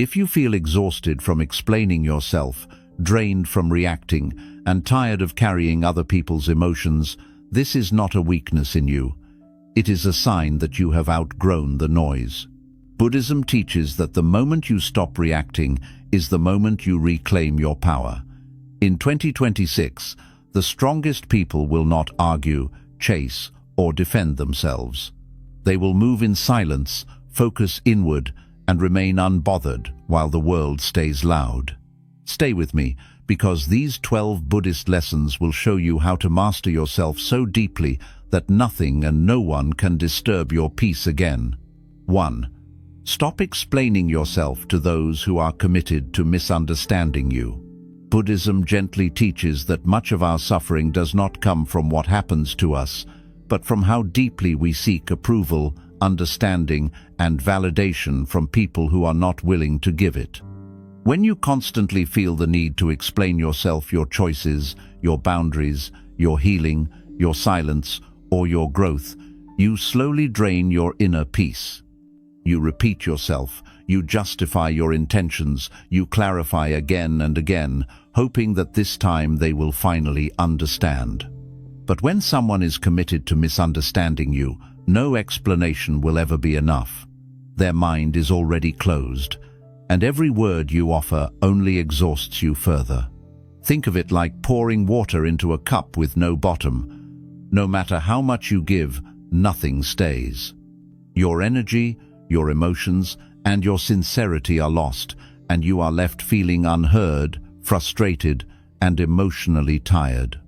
If you feel exhausted from explaining yourself, drained from reacting, and tired of carrying other people's emotions, this is not a weakness in you. It is a sign that you have outgrown the noise. Buddhism teaches that the moment you stop reacting is the moment you reclaim your power. In 2026, the strongest people will not argue, chase, or defend themselves. They will move in silence, focus inward, and remain unbothered while the world stays loud. Stay with me, because these 12 Buddhist lessons will show you how to master yourself so deeply that nothing and no one can disturb your peace again. 1. Stop explaining yourself to those who are committed to misunderstanding you. Buddhism gently teaches that much of our suffering does not come from what happens to us, but from how deeply we seek approval, understanding, and validation from people who are not willing to give it. When you constantly feel the need to explain yourself, your choices, your boundaries, your healing, your silence, or your growth, you slowly drain your inner peace. You repeat yourself, you justify your intentions, you clarify again and again, hoping that this time they will finally understand. But when someone is committed to misunderstanding you, no explanation will ever be enough. Their mind is already closed, and every word you offer only exhausts you further. Think of it like pouring water into a cup with no bottom. No matter how much you give, nothing stays. Your energy, your emotions, and your sincerity are lost, and you are left feeling unheard, frustrated, and emotionally tired.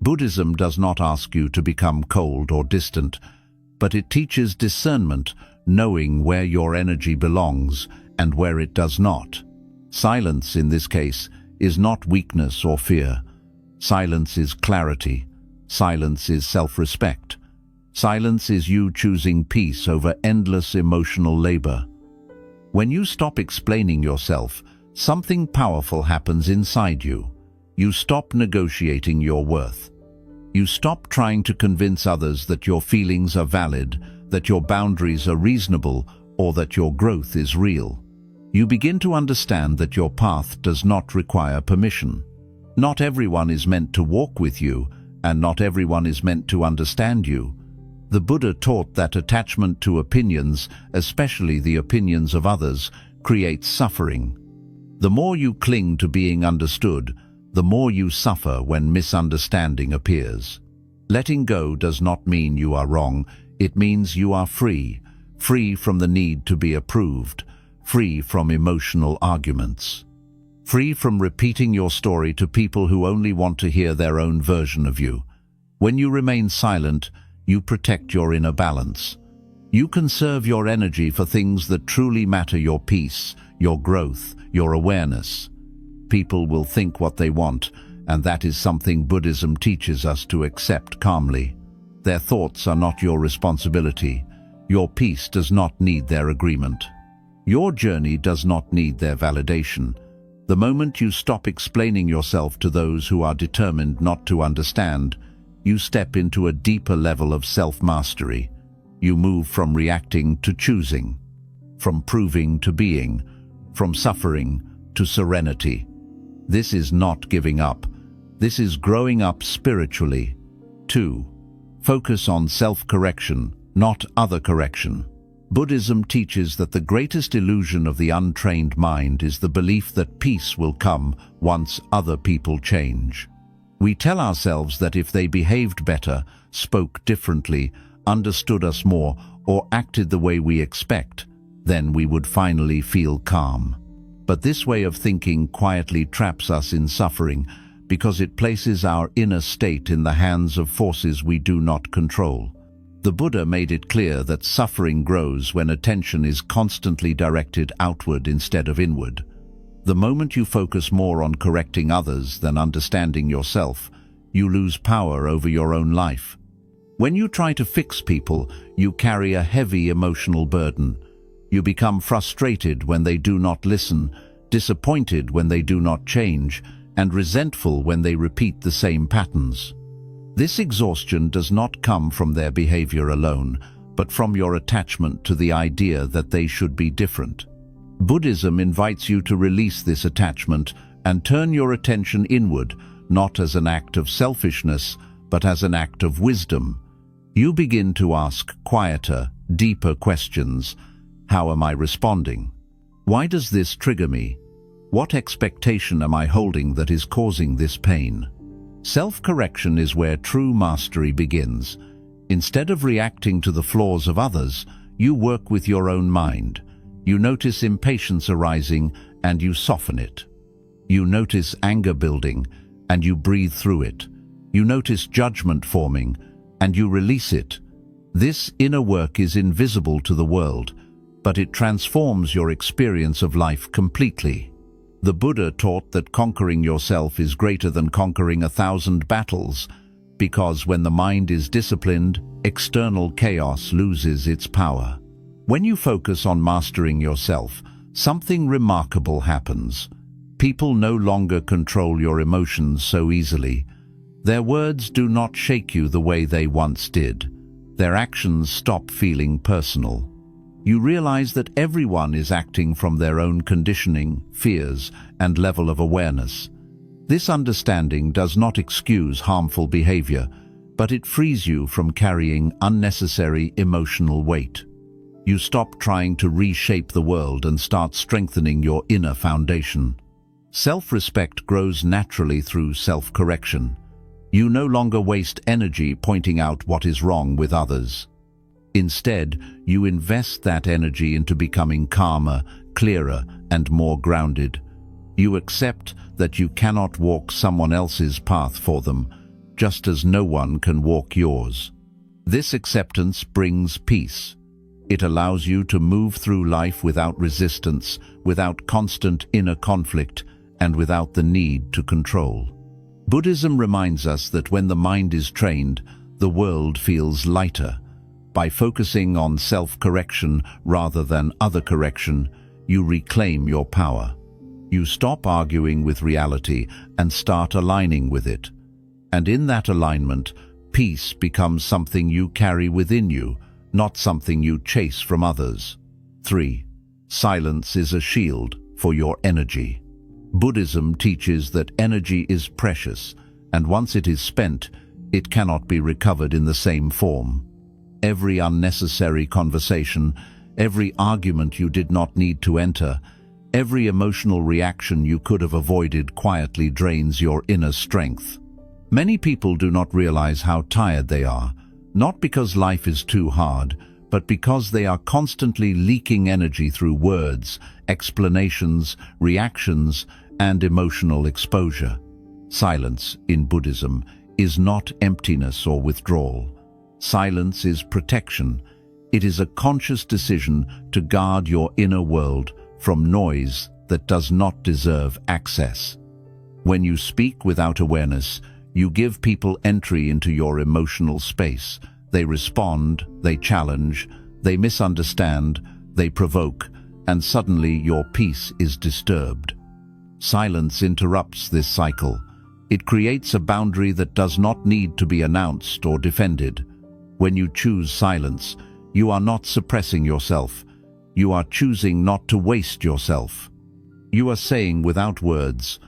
Buddhism does not ask you to become cold or distant, but it teaches discernment, knowing where your energy belongs and where it does not. Silence, in this case, is not weakness or fear. Silence is clarity. Silence is self-respect. Silence is you choosing peace over endless emotional labor. When you stop explaining yourself, something powerful happens inside you. You stop negotiating your worth. You stop trying to convince others that your feelings are valid, that your boundaries are reasonable, or that your growth is real. You begin to understand that your path does not require permission. Not everyone is meant to walk with you, and not everyone is meant to understand you. The Buddha taught that attachment to opinions, especially the opinions of others, creates suffering. The more you cling to being understood, the more you suffer when misunderstanding appears. Letting go does not mean you are wrong, it means you are free, free from the need to be approved, free from emotional arguments, free from repeating your story to people who only want to hear their own version of you. When you remain silent, you protect your inner balance. You conserve your energy for things that truly matter: your peace, your growth, your awareness. People will think what they want, and that is something Buddhism teaches us to accept calmly. Their thoughts are not your responsibility. Your peace does not need their agreement. Your journey does not need their validation. The moment you stop explaining yourself to those who are determined not to understand, you step into a deeper level of self-mastery. You move from reacting to choosing, from proving to being, from suffering to serenity. This is not giving up. This is growing up spiritually. 2. Focus on self-correction, not other correction. Buddhism teaches that the greatest illusion of the untrained mind is the belief that peace will come once other people change. We tell ourselves that if they behaved better, spoke differently, understood us more, or acted the way we expect, then we would finally feel calm. But this way of thinking quietly traps us in suffering because it places our inner state in the hands of forces we do not control. The Buddha made it clear that suffering grows when attention is constantly directed outward instead of inward. The moment you focus more on correcting others than understanding yourself, you lose power over your own life. When you try to fix people, you carry a heavy emotional burden. You become frustrated when they do not listen, disappointed when they do not change, and resentful when they repeat the same patterns. This exhaustion does not come from their behavior alone, but from your attachment to the idea that they should be different. Buddhism invites you to release this attachment and turn your attention inward, not as an act of selfishness, but as an act of wisdom. You begin to ask quieter, deeper questions. How am I responding? Why does this trigger me? What expectation am I holding that is causing this pain? Self-correction is where true mastery begins. Instead of reacting to the flaws of others, you work with your own mind. You notice impatience arising and you soften it. You notice anger building and you breathe through it. You notice judgment forming and you release it. This inner work is invisible to the world, but it transforms your experience of life completely. The Buddha taught that conquering yourself is greater than conquering 1,000 battles, because when the mind is disciplined, external chaos loses its power. When you focus on mastering yourself, something remarkable happens. People no longer control your emotions so easily. Their words do not shake you the way they once did. Their actions stop feeling personal. You realize that everyone is acting from their own conditioning, fears, and level of awareness. This understanding does not excuse harmful behavior, but it frees you from carrying unnecessary emotional weight. You stop trying to reshape the world and start strengthening your inner foundation. Self-respect grows naturally through self-correction. You no longer waste energy pointing out what is wrong with others. Instead, you invest that energy into becoming calmer, clearer, and more grounded. You accept that you cannot walk someone else's path for them, just as no one can walk yours. This acceptance brings peace. It allows you to move through life without resistance, without constant inner conflict, and without the need to control. Buddhism reminds us that when the mind is trained, the world feels lighter. By focusing on self-correction rather than other correction, you reclaim your power. You stop arguing with reality and start aligning with it. And in that alignment, peace becomes something you carry within you, not something you chase from others. 3. Silence is a shield for your energy. Buddhism teaches that energy is precious, and once it is spent, it cannot be recovered in the same form. Every unnecessary conversation, every argument you did not need to enter, every emotional reaction you could have avoided quietly drains your inner strength. Many people do not realize how tired they are, not because life is too hard, but because they are constantly leaking energy through words, explanations, reactions, and emotional exposure. Silence, in Buddhism, is not emptiness or withdrawal. Silence is protection. It is a conscious decision to guard your inner world from noise that does not deserve access. When you speak without awareness, you give people entry into your emotional space. They respond, they challenge, they misunderstand, they provoke, and suddenly your peace is disturbed. Silence interrupts this cycle. It creates a boundary that does not need to be announced or defended. When you choose silence, you are not suppressing yourself. You are choosing not to waste yourself. You are saying without words,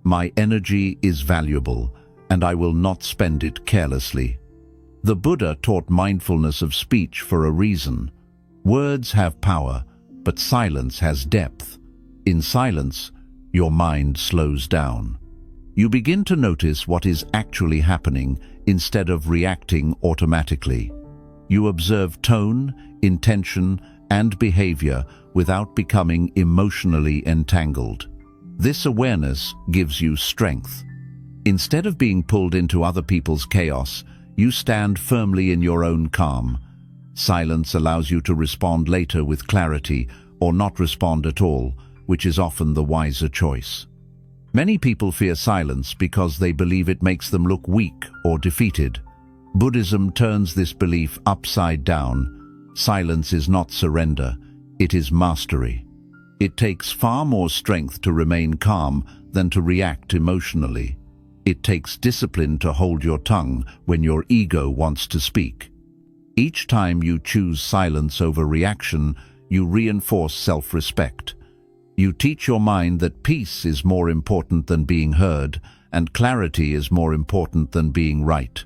"My energy is valuable, and I will not spend it carelessly." The Buddha taught mindfulness of speech for a reason. Words have power, but silence has depth. In silence, your mind slows down. You begin to notice what is actually happening instead of reacting automatically. You observe tone, intention, and behavior without becoming emotionally entangled. This awareness gives you strength. Instead of being pulled into other people's chaos, you stand firmly in your own calm. Silence allows you to respond later with clarity or not respond at all, which is often the wiser choice. Many people fear silence because they believe it makes them look weak or defeated. Buddhism turns this belief upside down. Silence is not surrender, it is mastery. It takes far more strength to remain calm than to react emotionally. It takes discipline to hold your tongue when your ego wants to speak. Each time you choose silence over reaction, you reinforce self-respect. You teach your mind that peace is more important than being heard, and clarity is more important than being right.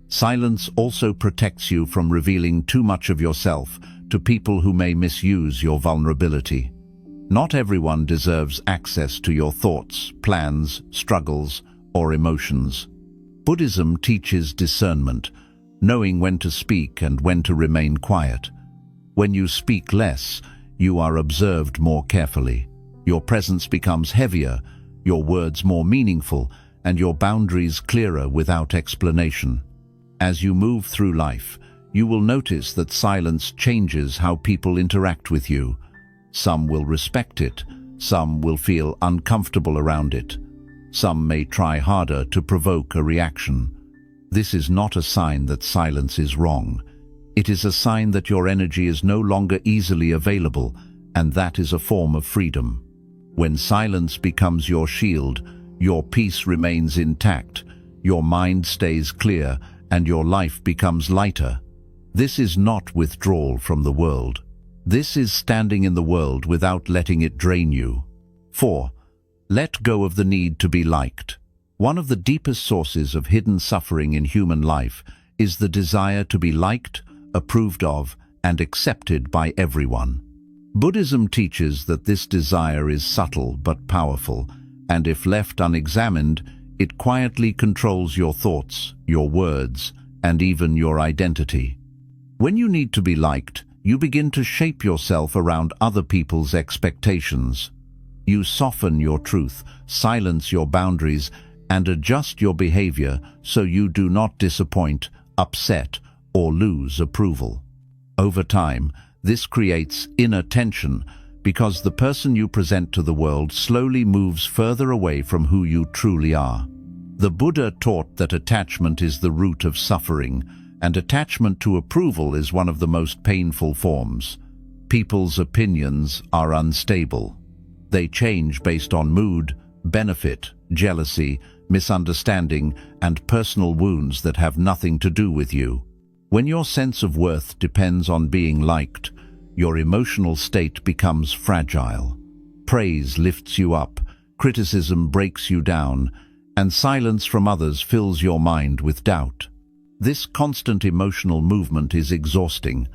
Silence also protects you from revealing too much of yourself to people who may misuse your vulnerability. Not everyone deserves access to your thoughts, plans, struggles, or emotions. Buddhism teaches discernment, knowing when to speak and when to remain quiet. When you speak less, you are observed more carefully. Your presence becomes heavier, your words more meaningful, and your boundaries clearer without explanation. As you move through life, you will notice that silence changes how people interact with you. Some will respect it, some will feel uncomfortable around it. Some may try harder to provoke a reaction. This is not a sign that silence is wrong. It is a sign that your energy is no longer easily available, and that is a form of freedom. When silence becomes your shield, your peace remains intact, your mind stays clear, and your life becomes lighter. This is not withdrawal from the world. This is standing in the world without letting it drain you. 4. Let go of the need to be liked. One of the deepest sources of hidden suffering in human life is the desire to be liked, approved of, and accepted by everyone. Buddhism teaches that this desire is subtle but powerful, and if left unexamined, it quietly controls your thoughts, your words, and even your identity. When you need to be liked, you begin to shape yourself around other people's expectations. You soften your truth, silence your boundaries, and adjust your behavior so you do not disappoint, upset, or lose approval. Over time, this creates inner tension because the person you present to the world slowly moves further away from who you truly are. The Buddha taught that attachment is the root of suffering, and attachment to approval is one of the most painful forms. People's opinions are unstable. They change based on mood, benefit, jealousy, misunderstanding, and personal wounds that have nothing to do with you. When your sense of worth depends on being liked, your emotional state becomes fragile. Praise lifts you up, criticism breaks you down, and silence from others fills your mind with doubt. This constant emotional movement is exhausting,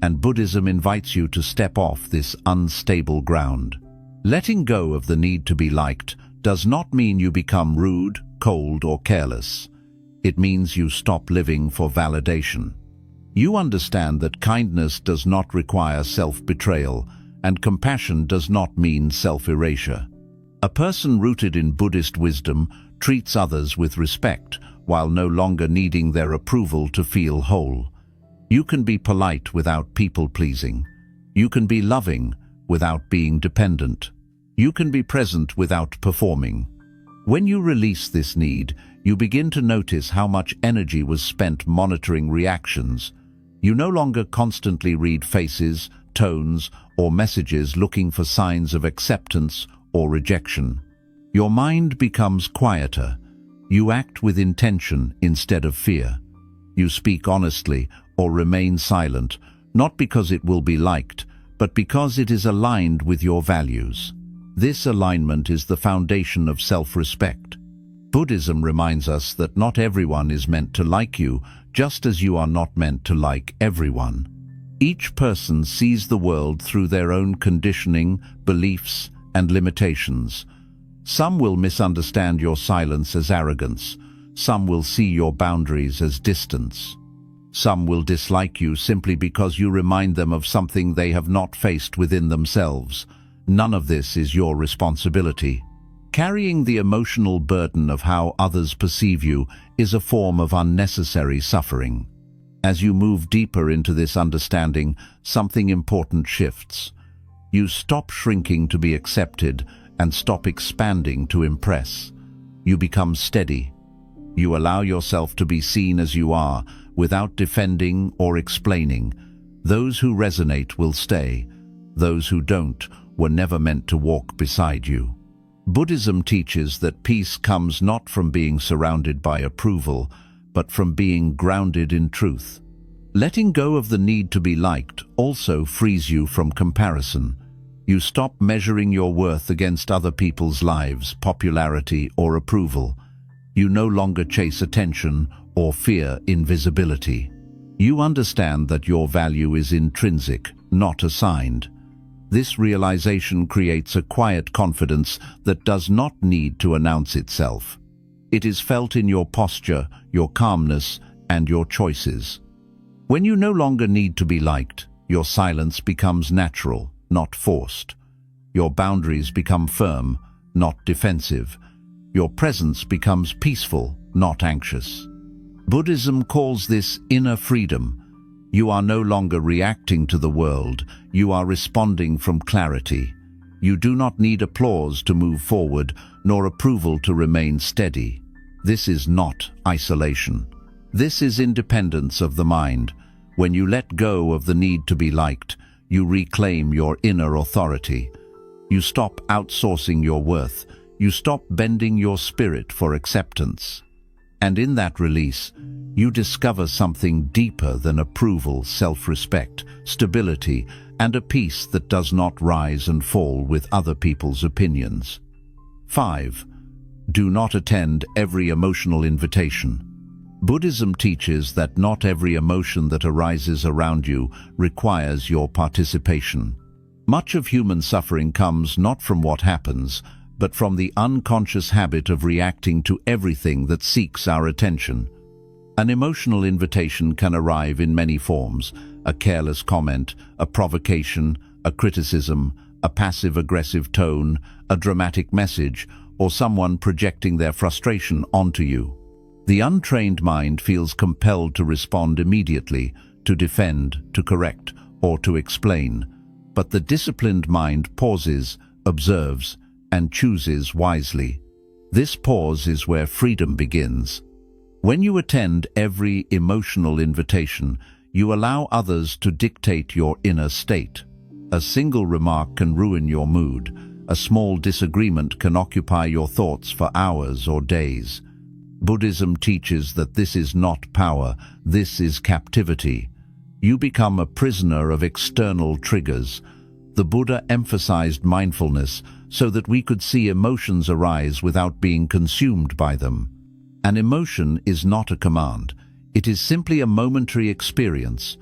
and Buddhism invites you to step off this unstable ground. Letting go of the need to be liked does not mean you become rude, cold, or careless. It means you stop living for validation. You understand that kindness does not require self-betrayal, and compassion does not mean self-erasure. A person rooted in Buddhist wisdom treats others with respect, while no longer needing their approval to feel whole. You can be polite without people-pleasing. You can be loving without being dependent. You can be present without performing. When you release this need, you begin to notice how much energy was spent monitoring reactions. You no longer constantly read faces, tones, or messages looking for signs of acceptance or rejection. Your mind becomes quieter. You act with intention instead of fear. You speak honestly or remain silent, not because it will be liked, but because it is aligned with your values. This alignment is the foundation of self-respect. Buddhism reminds us that not everyone is meant to like you, just as you are not meant to like everyone. Each person sees the world through their own conditioning, beliefs, and limitations. Some will misunderstand your silence as arrogance. Some will see your boundaries as distance. Some will dislike you simply because you remind them of something they have not faced within themselves. None of this is your responsibility. Carrying the emotional burden of how others perceive you is a form of unnecessary suffering. As you move deeper into this understanding, something important shifts. You stop shrinking to be accepted and stop expanding to impress. You become steady. You allow yourself to be seen as you are, without defending or explaining. Those who resonate will stay. Those who don't were never meant to walk beside you. Buddhism teaches that peace comes not from being surrounded by approval, but from being grounded in truth. Letting go of the need to be liked also frees you from comparison. You stop measuring your worth against other people's lives, popularity, or approval. You no longer chase attention or fear invisibility. You understand that your value is intrinsic, not assigned. This realization creates a quiet confidence that does not need to announce itself. It is felt in your posture, your calmness, and your choices. When you no longer need to be liked, your silence becomes natural, not forced. Your boundaries become firm, not defensive. Your presence becomes peaceful, not anxious. Buddhism calls this inner freedom. You are no longer reacting to the world, you are responding from clarity. You do not need applause to move forward, nor approval to remain steady. This is not isolation. This is independence of the mind. When you let go of the need to be liked, you reclaim your inner authority. You stop outsourcing your worth. You stop bending your spirit for acceptance. And in that release, you discover something deeper than approval, self-respect, stability, and a peace that does not rise and fall with other people's opinions. 5. Do not attend every emotional invitation. Buddhism teaches that not every emotion that arises around you requires your participation. Much of human suffering comes not from what happens, but from the unconscious habit of reacting to everything that seeks our attention. An emotional invitation can arrive in many forms: a careless comment, a provocation, a criticism, a passive-aggressive tone, a dramatic message, or someone projecting their frustration onto you. The untrained mind feels compelled to respond immediately, to defend, to correct, or to explain. But the disciplined mind pauses, observes, and chooses wisely. This pause is where freedom begins. When you attend every emotional invitation, you allow others to dictate your inner state. A single remark can ruin your mood. A small disagreement can occupy your thoughts for hours or days. Buddhism teaches that this is not power, this is captivity. You become a prisoner of external triggers. The Buddha emphasized mindfulness so that we could see emotions arise without being consumed by them. An emotion is not a command. It is simply a momentary experience.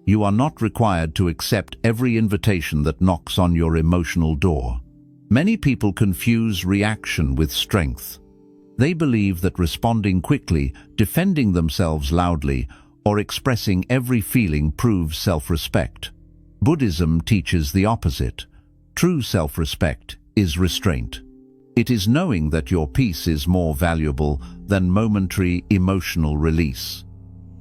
You are not required to accept every invitation that knocks on your emotional door. Many people confuse reaction with strength. They believe that responding quickly, defending themselves loudly, or expressing every feeling proves self-respect. Buddhism teaches the opposite. True self-respect is restraint. It is knowing that your peace is more valuable than momentary emotional release.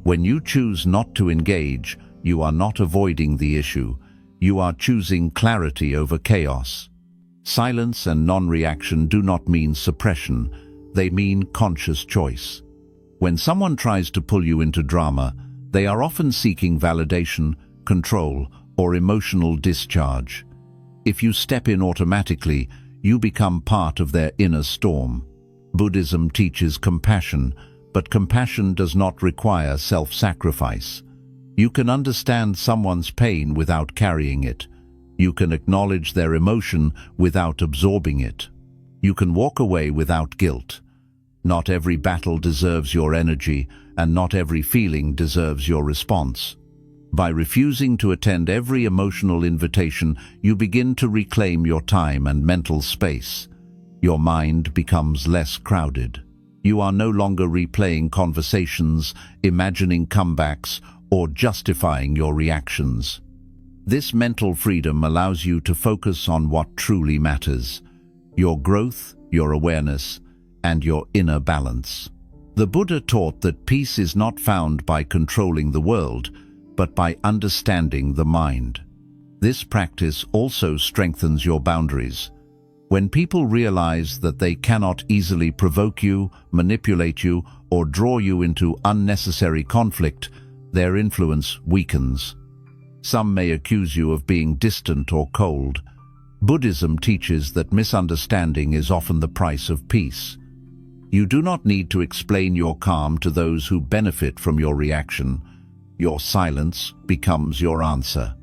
When you choose not to engage, you are not avoiding the issue. You are choosing clarity over chaos. Silence and non-reaction do not mean suppression. They mean conscious choice. When someone tries to pull you into drama, they are often seeking validation, control, or emotional discharge. If you step in automatically, you become part of their inner storm. Buddhism teaches compassion, but compassion does not require self-sacrifice. You can understand someone's pain without carrying it. You can acknowledge their emotion without absorbing it. You can walk away without guilt. Not every battle deserves your energy, and not every feeling deserves your response. By refusing to attend every emotional invitation, you begin to reclaim your time and mental space. Your mind becomes less crowded. You are no longer replaying conversations, imagining comebacks, or justifying your reactions. This mental freedom allows you to focus on what truly matters: your growth, your awareness, and your inner balance. The Buddha taught that peace is not found by controlling the world, but by understanding the mind. This practice also strengthens your boundaries. When people realize that they cannot easily provoke you, manipulate you, or draw you into unnecessary conflict, their influence weakens. Some may accuse you of being distant or cold. Buddhism teaches that misunderstanding is often the price of peace. You do not need to explain your calm to those who benefit from your reaction. Your silence becomes your answer.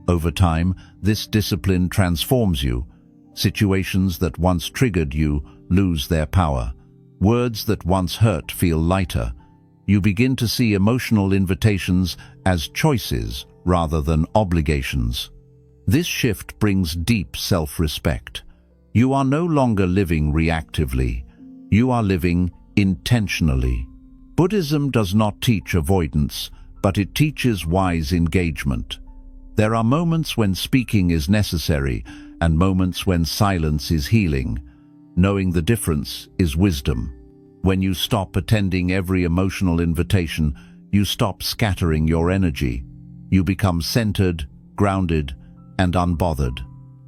Over time, this discipline transforms you. Situations that once triggered you lose their power. Words that once hurt feel lighter. You begin to see emotional invitations as choices rather than obligations. This shift brings deep self-respect. You are no longer living reactively. You are living intentionally. Buddhism does not teach avoidance, but it teaches wise engagement. There are moments when speaking is necessary and moments when silence is healing. Knowing the difference is wisdom. When you stop attending every emotional invitation, you stop scattering your energy. You become centered, grounded, and unbothered.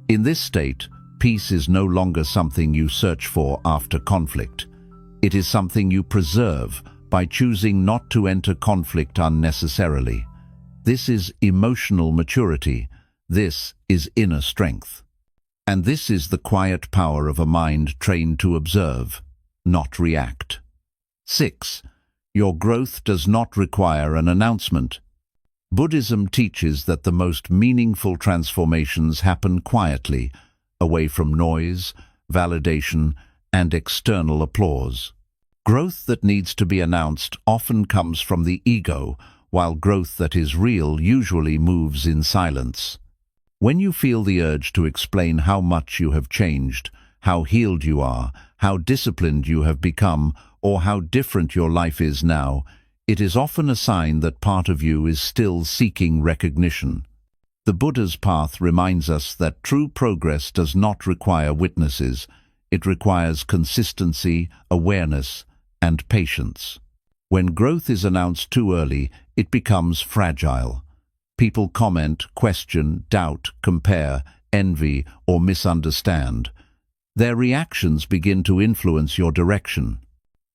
In this state, peace is no longer something you search for after conflict. It is something you preserve by choosing not to enter conflict unnecessarily. This is emotional maturity. This is inner strength. And this is the quiet power of a mind trained to observe, not react. 6. Your growth does not require an announcement. Buddhism teaches that the most meaningful transformations happen quietly, away from noise, validation, and external applause. Growth that needs to be announced often comes from the ego, while growth that is real usually moves in silence. When you feel the urge to explain how much you have changed, how healed you are, how disciplined you have become, or how different your life is now, it is often a sign that part of you is still seeking recognition. The Buddha's path reminds us that true progress does not require witnesses. It requires consistency, awareness, and patience. When growth is announced too early, it becomes fragile. People comment, question, doubt, compare, envy, or misunderstand. Their reactions begin to influence your direction.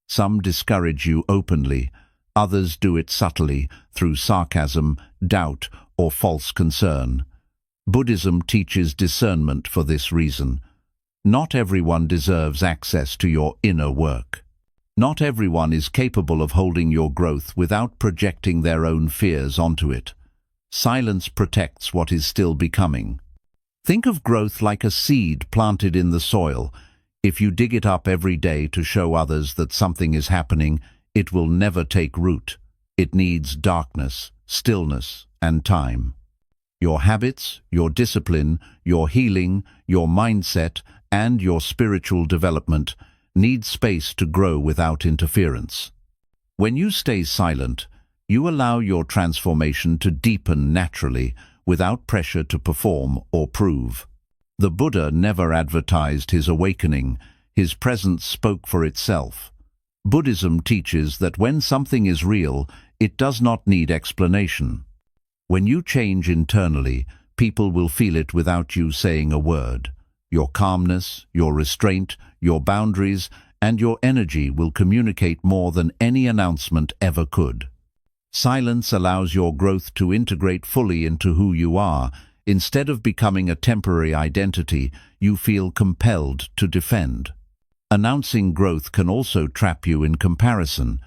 Some discourage you openly. Others do it subtly, through sarcasm, doubt, or false concern. Buddhism teaches discernment for this reason. Not everyone deserves access to your inner work. Not everyone is capable of holding your growth without projecting their own fears onto it. Silence protects what is still becoming. Think of growth like a seed planted in the soil. If you dig it up every day to show others that something is happening, it will never take root. It needs darkness, stillness, and time. Your habits, your discipline, your healing, your mindset, and your spiritual development need space to grow without interference. When you stay silent, you allow your transformation to deepen naturally, without pressure to perform or prove. The Buddha never advertised his awakening. His presence spoke for itself. Buddhism teaches that when something is real, it does not need explanation. When you change internally, people will feel it without you saying a word. Your calmness, your restraint, your boundaries, and your energy will communicate more than any announcement ever could. Silence allows your growth to integrate fully into who you are. Instead of becoming a temporary identity, you feel compelled to defend. Announcing growth can also trap you in comparison.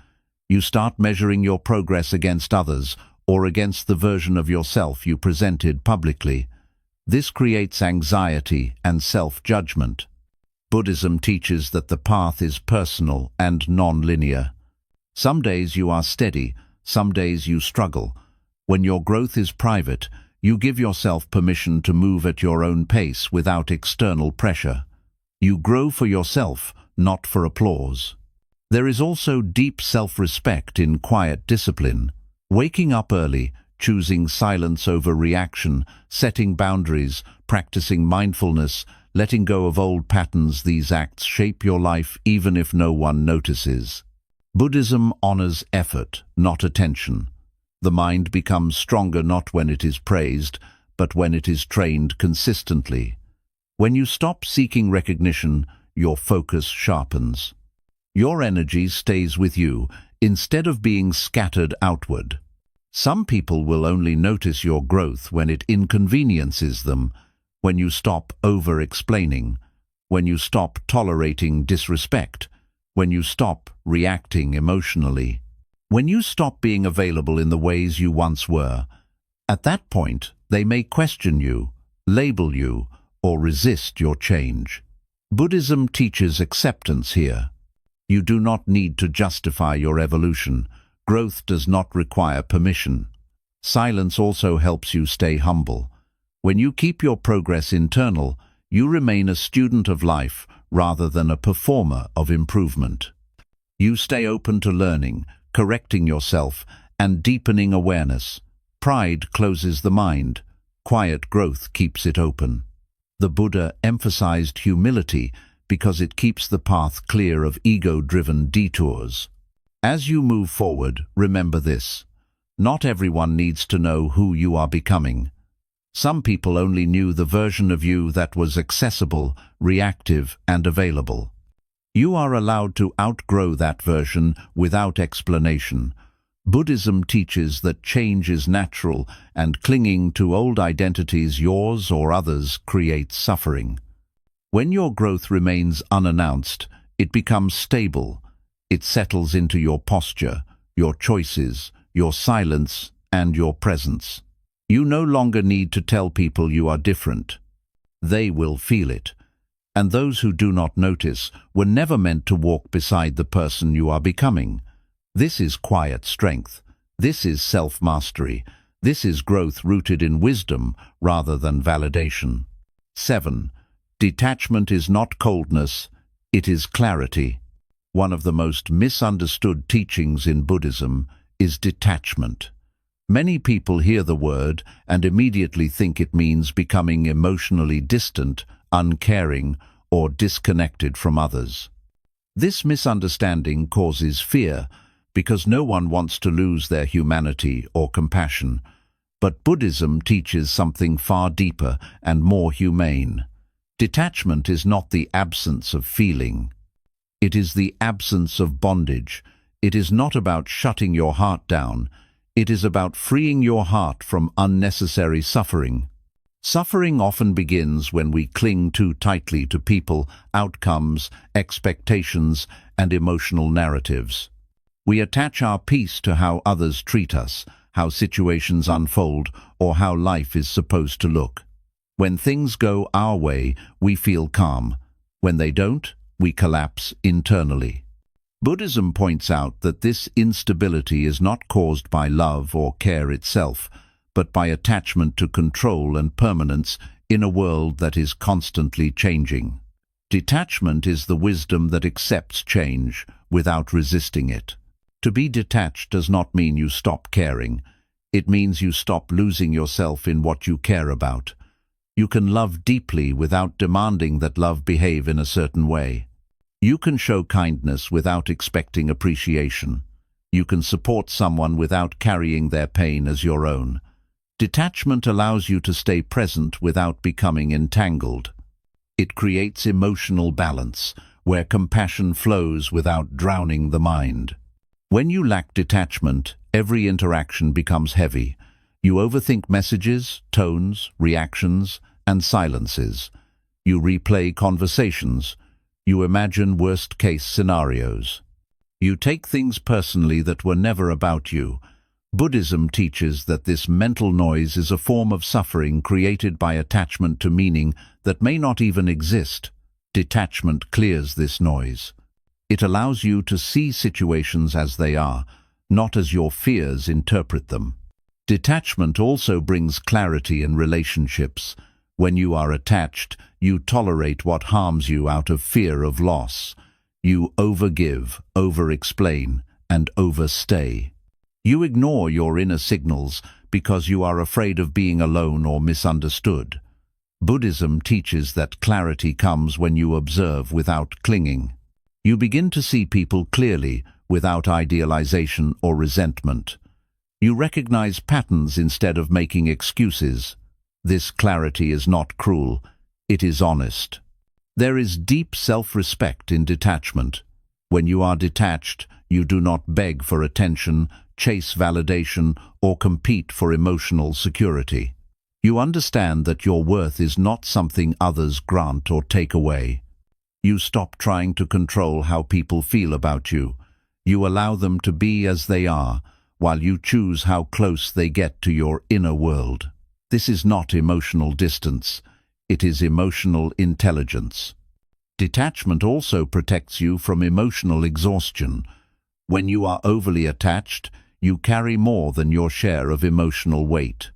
You start measuring your progress against others or against the version of yourself you presented publicly. This creates anxiety and self-judgment. Buddhism teaches that the path is personal and non-linear. Some days you are steady, some days you struggle. When your growth is private, you give yourself permission to move at your own pace without external pressure. You grow for yourself, not for applause. There is also deep self-respect in quiet discipline. Waking up early, choosing silence over reaction, setting boundaries, practicing mindfulness, letting go of old patterns, these acts shape your life even if no one notices. Buddhism honors effort, not attention. The mind becomes stronger not when it is praised, but when it is trained consistently. When you stop seeking recognition, your focus sharpens. Your energy stays with you, instead of being scattered outward. Some people will only notice your growth when it inconveniences them, when you stop over-explaining, when you stop tolerating disrespect, when you stop reacting emotionally, when you stop being available in the ways you once were. At that point, they may question you, label you, or resist your change. Buddhism teaches acceptance here. You do not need to justify your evolution. Growth does not require permission. Silence also helps you stay humble. When you keep your progress internal, you remain a student of life rather than a performer of improvement. You stay open to learning, correcting yourself, and deepening awareness. Pride closes the mind. Quiet growth keeps it open. The Buddha emphasized humility because it keeps the path clear of ego-driven detours. As you move forward, remember this. Not everyone needs to know who you are becoming. Some people only knew the version of you that was accessible, reactive, and available. You are allowed to outgrow that version without explanation. Buddhism teaches that change is natural, and clinging to old identities, yours or others, creates suffering. When your growth remains unannounced, it becomes stable. It settles into your posture, your choices, your silence, and your presence. You no longer need to tell people you are different. They will feel it. And those who do not notice were never meant to walk beside the person you are becoming. This is quiet strength. This is self-mastery. This is growth rooted in wisdom rather than validation. 7. Detachment is not coldness, it is clarity. One of the most misunderstood teachings in Buddhism is detachment. Many people hear the word and immediately think it means becoming emotionally distant, uncaring, or disconnected from others. This misunderstanding causes fear because no one wants to lose their humanity or compassion. But Buddhism teaches something far deeper and more humane. Detachment is not the absence of feeling. It is the absence of bondage. It is not about shutting your heart down. It is about freeing your heart from unnecessary suffering. Suffering often begins when we cling too tightly to people, outcomes, expectations, and emotional narratives. We attach our peace to how others treat us, how situations unfold, or how life is supposed to look. When things go our way, we feel calm. When they don't, we collapse internally. Buddhism points out that this instability is not caused by love or care itself, but by attachment to control and permanence in a world that is constantly changing. Detachment is the wisdom that accepts change without resisting it. To be detached does not mean you stop caring. It means you stop losing yourself in what you care about. You can love deeply without demanding that love behave in a certain way. You can show kindness without expecting appreciation. You can support someone without carrying their pain as your own. Detachment allows you to stay present without becoming entangled. It creates emotional balance, where compassion flows without drowning the mind. When you lack detachment, every interaction becomes heavy. You overthink messages, tones, reactions, and silences. You replay conversations. You imagine worst-case scenarios. You take things personally that were never about you. Buddhism teaches that this mental noise is a form of suffering created by attachment to meaning that may not even exist. Detachment clears this noise. It allows you to see situations as they are, not as your fears interpret them. Detachment also brings clarity in relationships. When you are attached, you tolerate what harms you out of fear of loss. You overgive, over-explain, and overstay. You ignore your inner signals because you are afraid of being alone or misunderstood. Buddhism teaches that clarity comes when you observe without clinging. You begin to see people clearly, without idealization or resentment. You recognize patterns instead of making excuses. This clarity is not cruel, it is honest. There is deep self-respect in detachment. When you are detached, you do not beg for attention, chase validation, or compete for emotional security. You understand that your worth is not something others grant or take away. You stop trying to control how people feel about you. You allow them to be as they are, while you choose how close they get to your inner world. This is not emotional distance, it is emotional intelligence. Detachment also protects you from emotional exhaustion. When you are overly attached, you carry more than your share of emotional weight.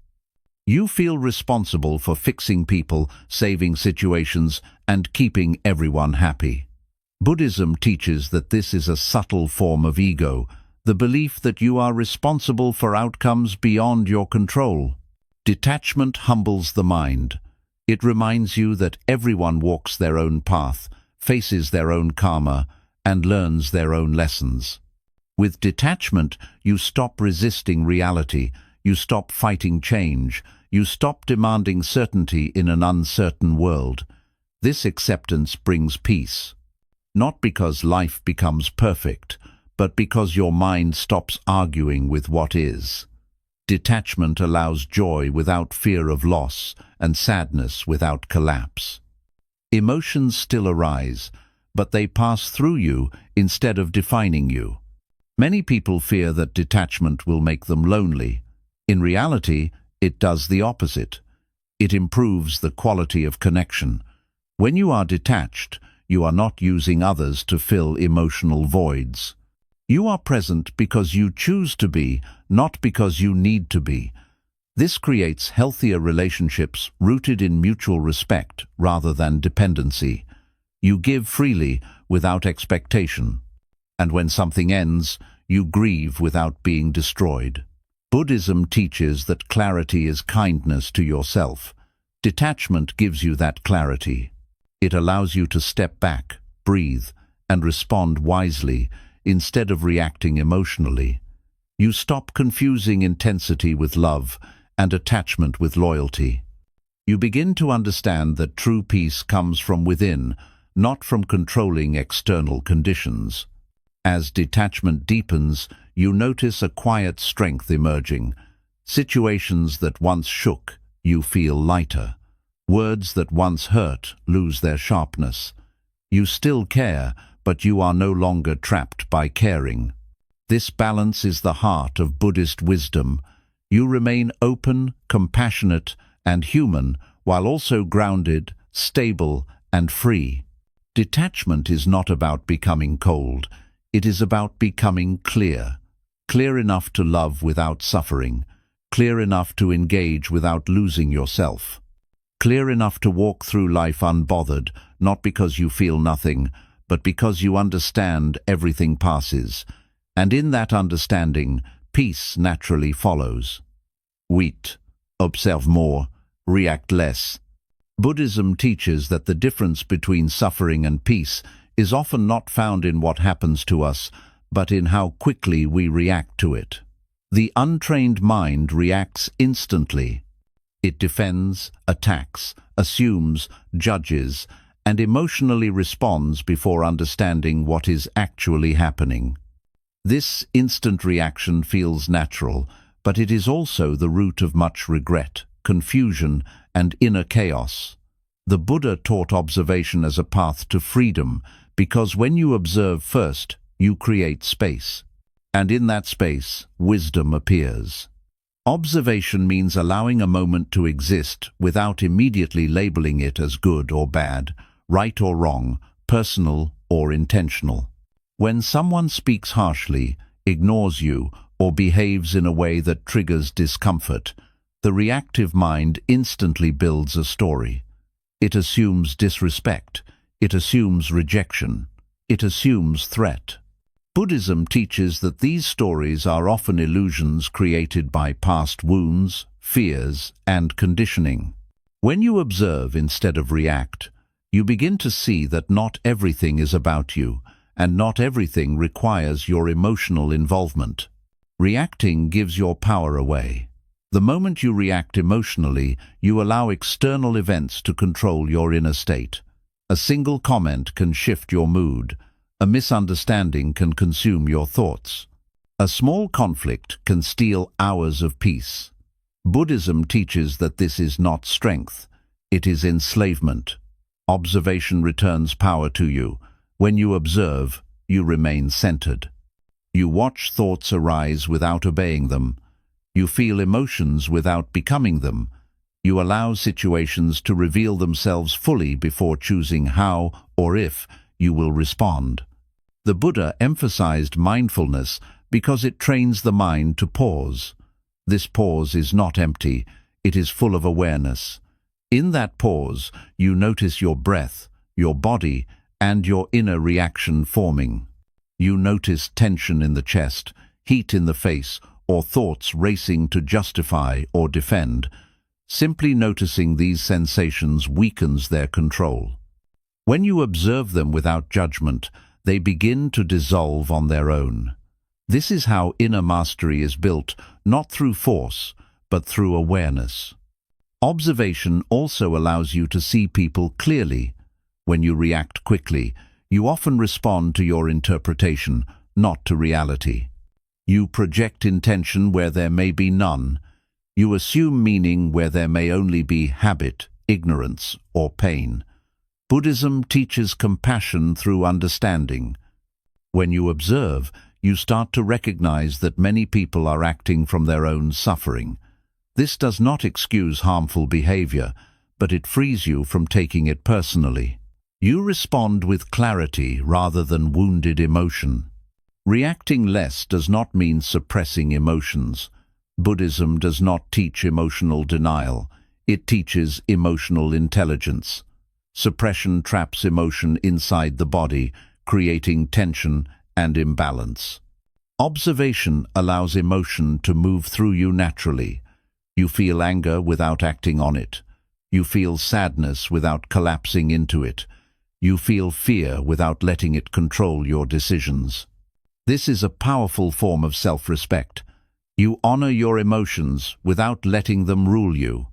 You feel responsible for fixing people, saving situations, and keeping everyone happy. Buddhism teaches that this is a subtle form of ego, the belief that you are responsible for outcomes beyond your control. Detachment humbles the mind. It reminds you that everyone walks their own path, faces their own karma, and learns their own lessons. With detachment, you stop resisting reality, you stop fighting change, you stop demanding certainty in an uncertain world. This acceptance brings peace. Not because life becomes perfect, but because your mind stops arguing with what is. Detachment allows joy without fear of loss and sadness without collapse. Emotions still arise, but they pass through you instead of defining you. Many people fear that detachment will make them lonely. In reality, it does the opposite. It improves the quality of connection. When you are detached, you are not using others to fill emotional voids. You are present because you choose to be, not because you need to be. This creates healthier relationships rooted in mutual respect rather than dependency. You give freely without expectation. And when something ends, you grieve without being destroyed. Buddhism teaches that clarity is kindness to yourself. Detachment gives you that clarity. It allows you to step back, breathe, and respond wisely instead of reacting emotionally. You stop confusing intensity with love and attachment with loyalty. You begin to understand that true peace comes from within, not from controlling external conditions. As detachment deepens, you notice a quiet strength emerging. Situations that once shook, you feel lighter. Words that once hurt lose their sharpness. You still care, but you are no longer trapped by caring. This balance is the heart of Buddhist wisdom. You remain open, compassionate, and human, while also grounded, stable, and free. Detachment is not about becoming cold. It is about becoming clear. Clear enough to love without suffering. Clear enough to engage without losing yourself. Clear enough to walk through life unbothered, not because you feel nothing, but because you understand everything passes. And in that understanding, peace naturally follows. Wait, observe more, react less. Buddhism teaches that the difference between suffering and peace is often not found in what happens to us, but in how quickly we react to it. The untrained mind reacts instantly. It defends, attacks, assumes, judges, and emotionally responds before understanding what is actually happening. This instant reaction feels natural, but it is also the root of much regret, confusion, and inner chaos. The Buddha taught observation as a path to freedom, because when you observe first, you create space. And in that space, wisdom appears. Observation means allowing a moment to exist without immediately labeling it as good or bad, right or wrong, personal or intentional. When someone speaks harshly, ignores you, or behaves in a way that triggers discomfort, the reactive mind instantly builds a story. It assumes disrespect. It assumes rejection. It assumes threat. Buddhism teaches that these stories are often illusions created by past wounds, fears, and conditioning. When you observe instead of react, you begin to see that not everything is about you, and not everything requires your emotional involvement. Reacting gives your power away. The moment you react emotionally, you allow external events to control your inner state. A single comment can shift your mood. A misunderstanding can consume your thoughts. A small conflict can steal hours of peace. Buddhism teaches that this is not strength. It is enslavement. Observation returns power to you. When you observe, you remain centered. You watch thoughts arise without obeying them. You feel emotions without becoming them. You allow situations to reveal themselves fully before choosing how or if you will respond. The Buddha emphasized mindfulness because it trains the mind to pause. This pause is not empty, it is full of awareness. In that pause, you notice your breath, your body, and your inner reaction forming. You notice tension in the chest, heat in the face, or thoughts racing to justify or defend. Simply noticing these sensations weakens their control. When you observe them without judgment, they begin to dissolve on their own. This is how inner mastery is built, not through force, but through awareness. Observation also allows you to see people clearly. When you react quickly, you often respond to your interpretation, not to reality. You project intention where there may be none. You assume meaning where there may only be habit, ignorance, or pain. Buddhism teaches compassion through understanding. When you observe, you start to recognize that many people are acting from their own suffering. This does not excuse harmful behavior, but it frees you from taking it personally. You respond with clarity rather than wounded emotion. Reacting less does not mean suppressing emotions. Buddhism does not teach emotional denial. It teaches emotional intelligence. Suppression traps emotion inside the body, creating tension and imbalance. Observation allows emotion to move through you naturally. You feel anger without acting on it. You feel sadness without collapsing into it. You feel fear without letting it control your decisions. This is a powerful form of self-respect. You honor your emotions without letting them rule you.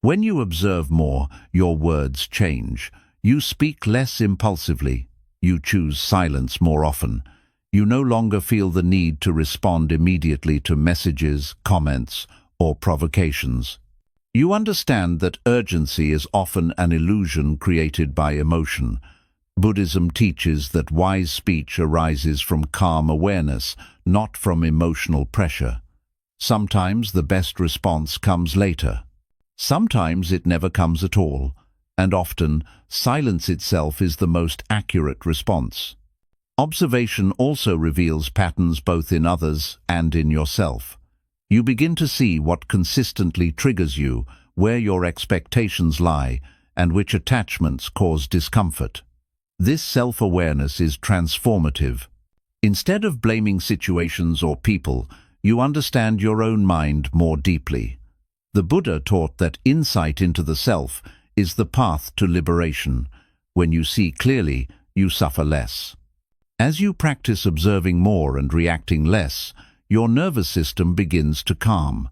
When you observe more, your words change. You speak less impulsively. You choose silence more often. You no longer feel the need to respond immediately to messages, comments, or provocations. You understand that urgency is often an illusion created by emotion. Buddhism teaches that wise speech arises from calm awareness, not from emotional pressure. Sometimes the best response comes later. Sometimes it never comes at all, and often silence itself is the most accurate response. Observation also reveals patterns both in others and in yourself. You begin to see what consistently triggers you, where your expectations lie, and which attachments cause discomfort. This self-awareness is transformative. Instead of blaming situations or people, you understand your own mind more deeply. The Buddha taught that insight into the self is the path to liberation. When you see clearly, you suffer less. As you practice observing more and reacting less, your nervous system begins to calm.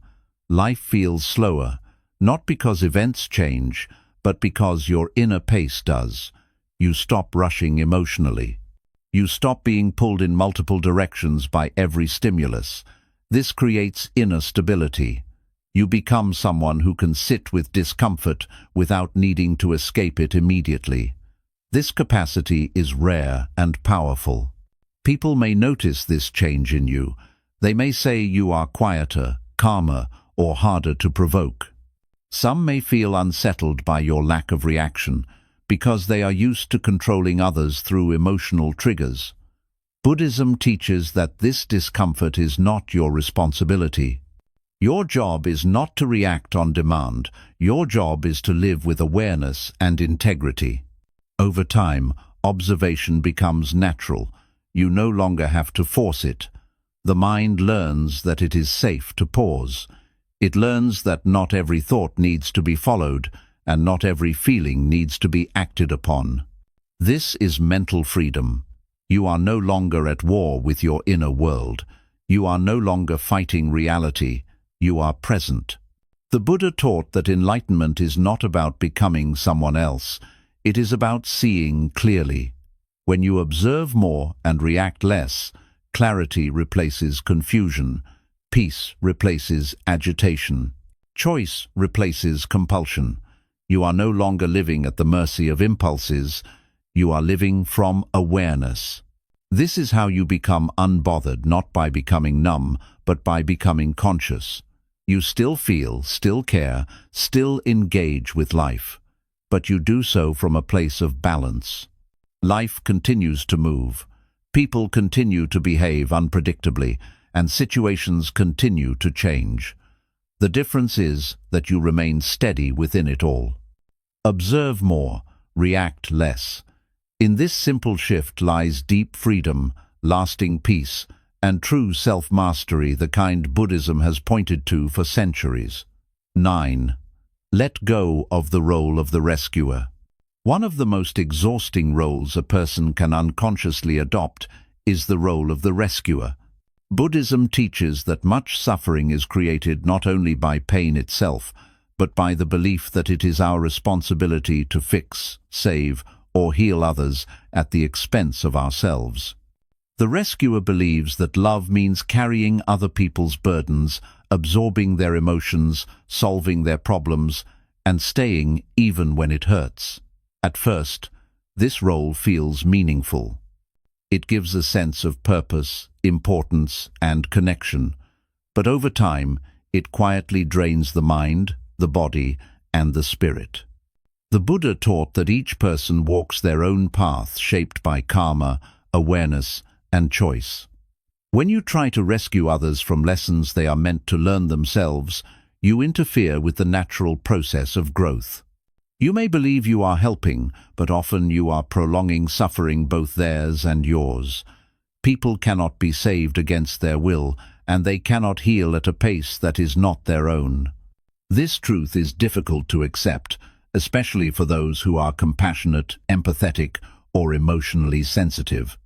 Life feels slower, not because events change, but because your inner pace does. You stop rushing emotionally. You stop being pulled in multiple directions by every stimulus. This creates inner stability. You become someone who can sit with discomfort without needing to escape it immediately. This capacity is rare and powerful. People may notice this change in you. They may say you are quieter, calmer, or harder to provoke. Some may feel unsettled by your lack of reaction because they are used to controlling others through emotional triggers. Buddhism teaches that this discomfort is not your responsibility. Your job is not to react on demand. Your job is to live with awareness and integrity. Over time, observation becomes natural. You no longer have to force it. The mind learns that it is safe to pause. It learns that not every thought needs to be followed, and not every feeling needs to be acted upon. This is mental freedom. You are no longer at war with your inner world. You are no longer fighting reality. You are present. The Buddha taught that enlightenment is not about becoming someone else. It is about seeing clearly. When you observe more and react less, clarity replaces confusion. Peace replaces agitation. Choice replaces compulsion. You are no longer living at the mercy of impulses. You are living from awareness. This is how you become unbothered, not by becoming numb, but by becoming conscious. You still feel, still care, still engage with life, but you do so from a place of balance. Life continues to move. People continue to behave unpredictably, and situations continue to change. The difference is that you remain steady within it all. Observe more, react less. In this simple shift lies deep freedom, lasting peace, and true self-mastery, the kind Buddhism has pointed to for centuries. 9. Let go of the role of the rescuer. One of the most exhausting roles a person can unconsciously adopt is the role of the rescuer. Buddhism teaches that much suffering is created not only by pain itself, but by the belief that it is our responsibility to fix, save, or heal others at the expense of ourselves. The rescuer believes that love means carrying other people's burdens, absorbing their emotions, solving their problems, and staying even when it hurts. At first, this role feels meaningful. It gives a sense of purpose, importance, and connection, but over time, it quietly drains the mind, the body, and the spirit. The Buddha taught that each person walks their own path shaped by karma, awareness, and choice. When you try to rescue others from lessons they are meant to learn themselves, you interfere with the natural process of growth. You may believe you are helping, but often you are prolonging suffering, both theirs and yours. People cannot be saved against their will, and they cannot heal at a pace that is not their own. This truth is difficult to accept, especially for those who are compassionate, empathetic, or emotionally sensitive.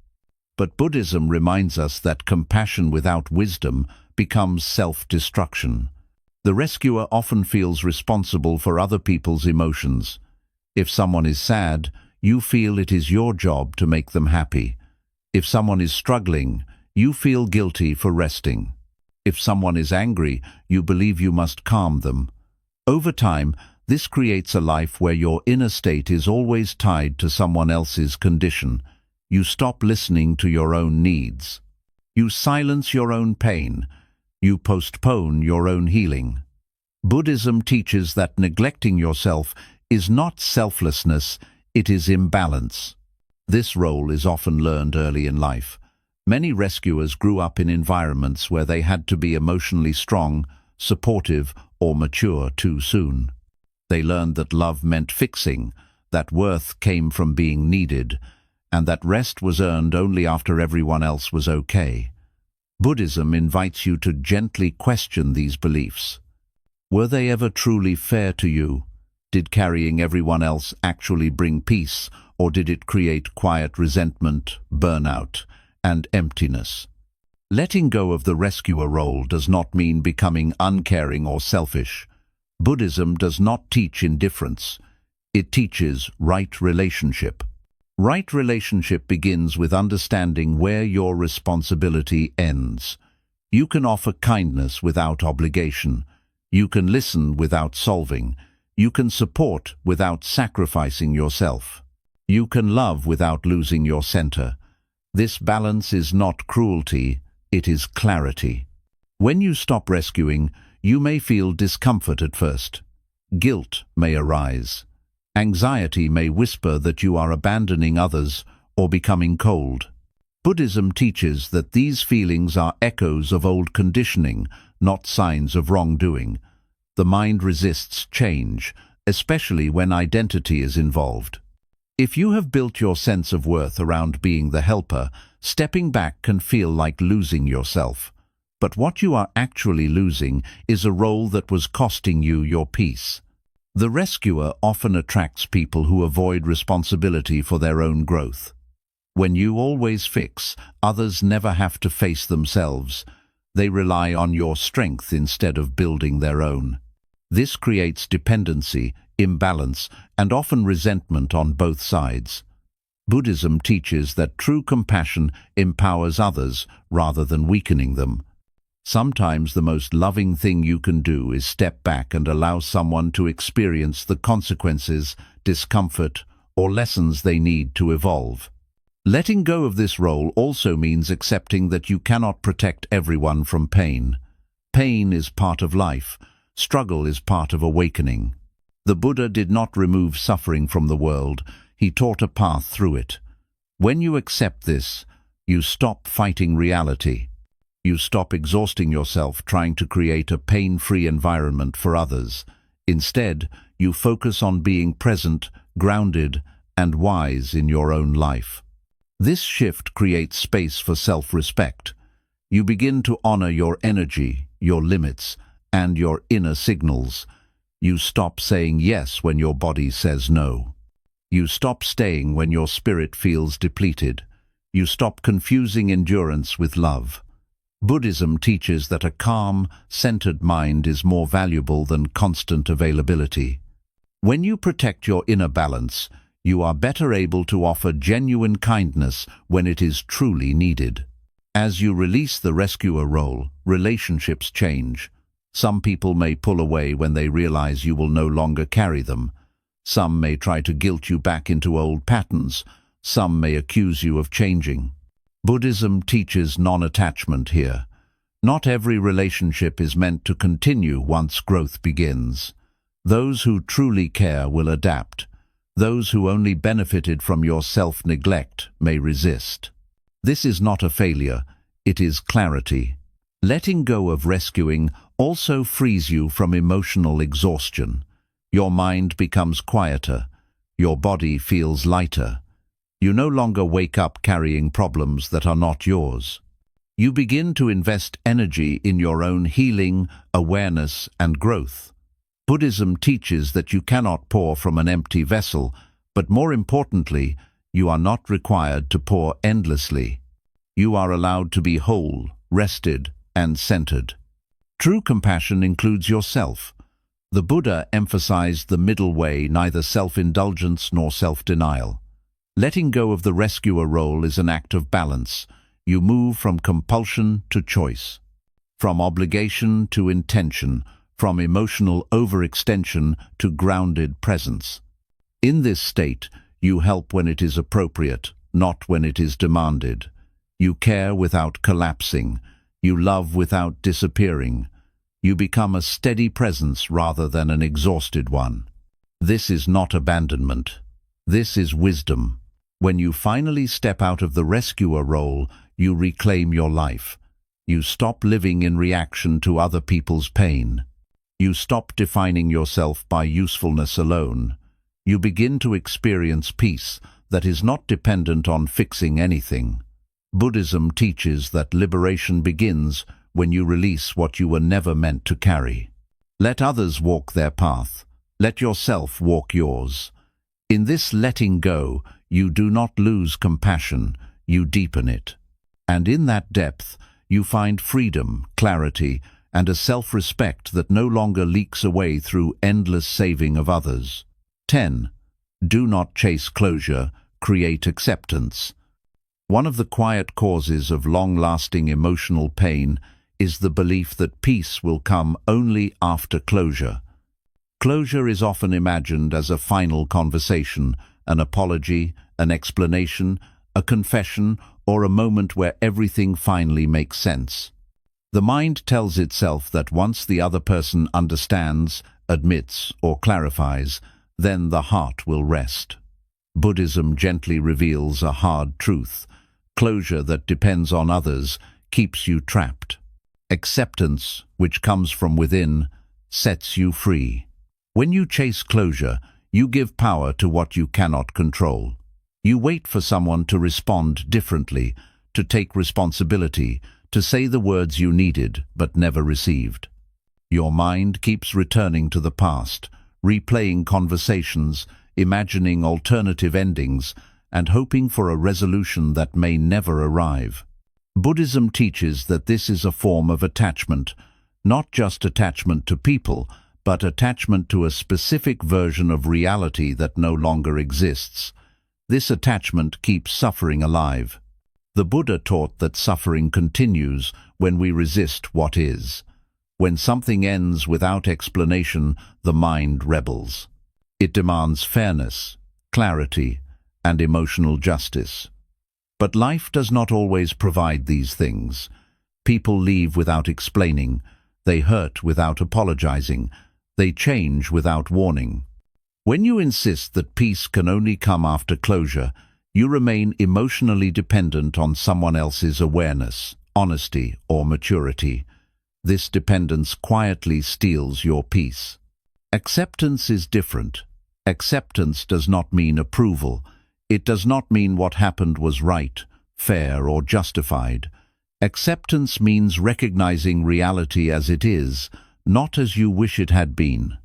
But Buddhism reminds us that compassion without wisdom becomes self-destruction. The rescuer often feels responsible for other people's emotions. If someone is sad, you feel it is your job to make them happy. If someone is struggling, you feel guilty for resting. If someone is angry, you believe you must calm them. Over time, this creates a life where your inner state is always tied to someone else's condition. You stop listening to your own needs. You silence your own pain. You postpone your own healing. Buddhism teaches that neglecting yourself is not selflessness, it is imbalance. This role is often learned early in life. Many rescuers grew up in environments where they had to be emotionally strong, supportive, or mature too soon. They learned that love meant fixing, that worth came from being needed, and that rest was earned only after everyone else was okay. Buddhism invites you to gently question these beliefs. Were they ever truly fair to you? Did carrying everyone else actually bring peace, or did it create quiet resentment, burnout, and emptiness? Letting go of the rescuer role does not mean becoming uncaring or selfish. Buddhism does not teach indifference. It teaches right relationship. Right relationship begins with understanding where your responsibility ends. You can offer kindness without obligation. You can listen without solving. You can support without sacrificing yourself. You can love without losing your center. This balance is not cruelty, it is clarity. When you stop rescuing, you may feel discomfort at first. Guilt may arise. Anxiety may whisper that you are abandoning others or becoming cold. Buddhism teaches that these feelings are echoes of old conditioning, not signs of wrongdoing. The mind resists change, especially when identity is involved. If you have built your sense of worth around being the helper, stepping back can feel like losing yourself. But what you are actually losing is a role that was costing you your peace. The rescuer often attracts people who avoid responsibility for their own growth. When you always fix, others never have to face themselves. They rely on your strength instead of building their own. This creates dependency, imbalance, and often resentment on both sides. Buddhism teaches that true compassion empowers others rather than weakening them. Sometimes the most loving thing you can do is step back and allow someone to experience the consequences, discomfort, or lessons they need to evolve. Letting go of this role also means accepting that you cannot protect everyone from pain. Pain is part of life. Struggle is part of awakening. The Buddha did not remove suffering from the world. He taught a path through it. When you accept this, you stop fighting reality. You stop exhausting yourself trying to create a pain-free environment for others. Instead, you focus on being present, grounded, and wise in your own life. This shift creates space for self-respect. You begin to honor your energy, your limits, and your inner signals. You stop saying yes when your body says no. You stop staying when your spirit feels depleted. You stop confusing endurance with love. Buddhism teaches that a calm, centered mind is more valuable than constant availability. When you protect your inner balance, you are better able to offer genuine kindness when it is truly needed. As you release the rescuer role, relationships change. Some people may pull away when they realize you will no longer carry them. Some may try to guilt you back into old patterns. Some may accuse you of changing. Buddhism teaches non-attachment here. Not every relationship is meant to continue once growth begins. Those who truly care will adapt. Those who only benefited from your self-neglect may resist. This is not a failure, it is clarity. Letting go of rescuing also frees you from emotional exhaustion. Your mind becomes quieter. Your body feels lighter. You no longer wake up carrying problems that are not yours. You begin to invest energy in your own healing, awareness, and growth. Buddhism teaches that you cannot pour from an empty vessel, but more importantly, you are not required to pour endlessly. You are allowed to be whole, rested, and centered. True compassion includes yourself. The Buddha emphasized the middle way, neither self-indulgence nor self-denial. Letting go of the rescuer role is an act of balance. You move from compulsion to choice, from obligation to intention, from emotional overextension to grounded presence. In this state, you help when it is appropriate, not when it is demanded. You care without collapsing. You love without disappearing. You become a steady presence rather than an exhausted one. This is not abandonment. This is wisdom. When you finally step out of the rescuer role, you reclaim your life. You stop living in reaction to other people's pain. You stop defining yourself by usefulness alone. You begin to experience peace that is not dependent on fixing anything. Buddhism teaches that liberation begins when you release what you were never meant to carry. Let others walk their path. Let yourself walk yours. In this letting go, you do not lose compassion, you deepen it. And in that depth, you find freedom, clarity, and a self-respect that no longer leaks away through endless saving of others. 10. Do not chase closure, create acceptance. One of the quiet causes of long-lasting emotional pain is the belief that peace will come only after closure. Closure is often imagined as a final conversation, an apology, an explanation, a confession, or a moment where everything finally makes sense. The mind tells itself that once the other person understands, admits, or clarifies, then the heart will rest. Buddhism gently reveals a hard truth. Closure that depends on others keeps you trapped. Acceptance, which comes from within, sets you free. When you chase closure, you give power to what you cannot control. You wait for someone to respond differently, to take responsibility, to say the words you needed but never received. Your mind keeps returning to the past, replaying conversations, imagining alternative endings, and hoping for a resolution that may never arrive. Buddhism teaches that this is a form of attachment, not just attachment to people, but attachment to a specific version of reality that no longer exists. This attachment keeps suffering alive. The Buddha taught that suffering continues when we resist what is. When something ends without explanation, the mind rebels. It demands fairness, clarity, and emotional justice. But life does not always provide these things. People leave without explaining. They hurt without apologizing. They change without warning. When you insist that peace can only come after closure, you remain emotionally dependent on someone else's awareness, honesty, or maturity. This dependence quietly steals your peace. Acceptance is different. Acceptance does not mean approval. It does not mean what happened was right, fair, or justified. Acceptance means recognizing reality as it is, not as you wish it had been.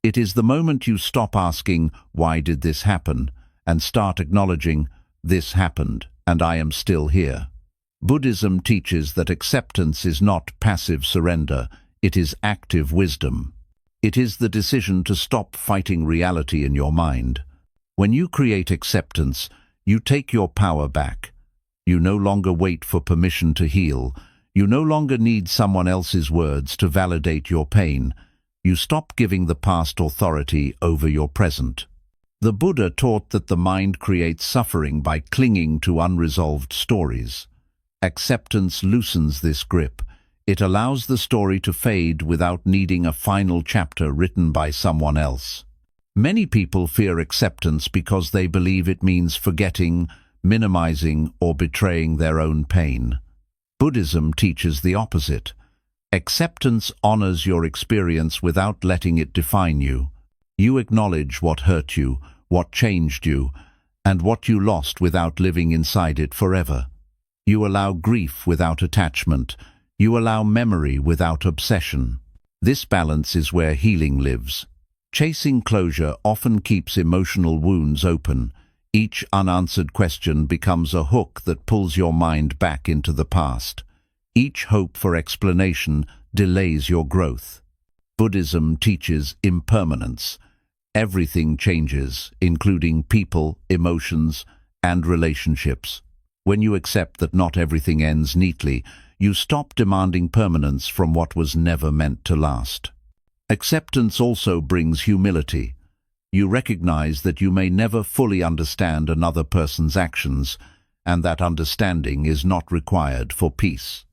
It is the moment you stop asking, "Why did this happen?" and start acknowledging, "This happened, and I am still here." Buddhism teaches that acceptance is not passive surrender, it is active wisdom. It is the decision to stop fighting reality in your mind. When you create acceptance, you take your power back. You no longer wait for permission to heal. You no longer need someone else's words to validate your pain. You stop giving the past authority over your present. The Buddha taught that the mind creates suffering by clinging to unresolved stories. Acceptance loosens this grip. It allows the story to fade without needing a final chapter written by someone else. Many people fear acceptance because they believe it means forgetting, minimizing, or betraying their own pain. Buddhism teaches the opposite. Acceptance honors your experience without letting it define you. You acknowledge what hurt you, what changed you, and what you lost without living inside it forever. You allow grief without attachment. You allow memory without obsession. This balance is where healing lives. Chasing closure often keeps emotional wounds open. Each unanswered question becomes a hook that pulls your mind back into the past. Each hope for explanation delays your growth. Buddhism teaches impermanence. Everything changes, including people, emotions, and relationships. When you accept that not everything ends neatly, you stop demanding permanence from what was never meant to last. Acceptance also brings humility. You recognize that you may never fully understand another person's actions, and that understanding is not required for peace.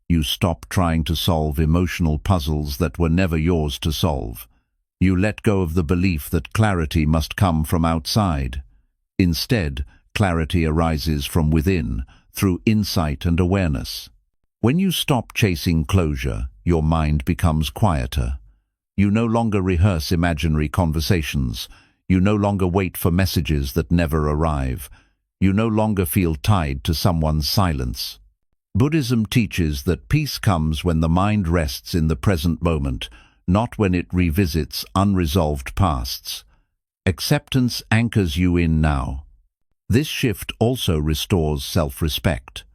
You stop trying to solve emotional puzzles that were never yours to solve. You let go of the belief that clarity must come from outside. Instead, clarity arises from within, through insight and awareness. When you stop chasing closure, your mind becomes quieter. You no longer rehearse imaginary conversations. You no longer wait for messages that never arrive. You no longer feel tied to someone's silence. Buddhism teaches that peace comes when the mind rests in the present moment, not when it revisits unresolved pasts. Acceptance anchors you in now. This shift also restores self-respect.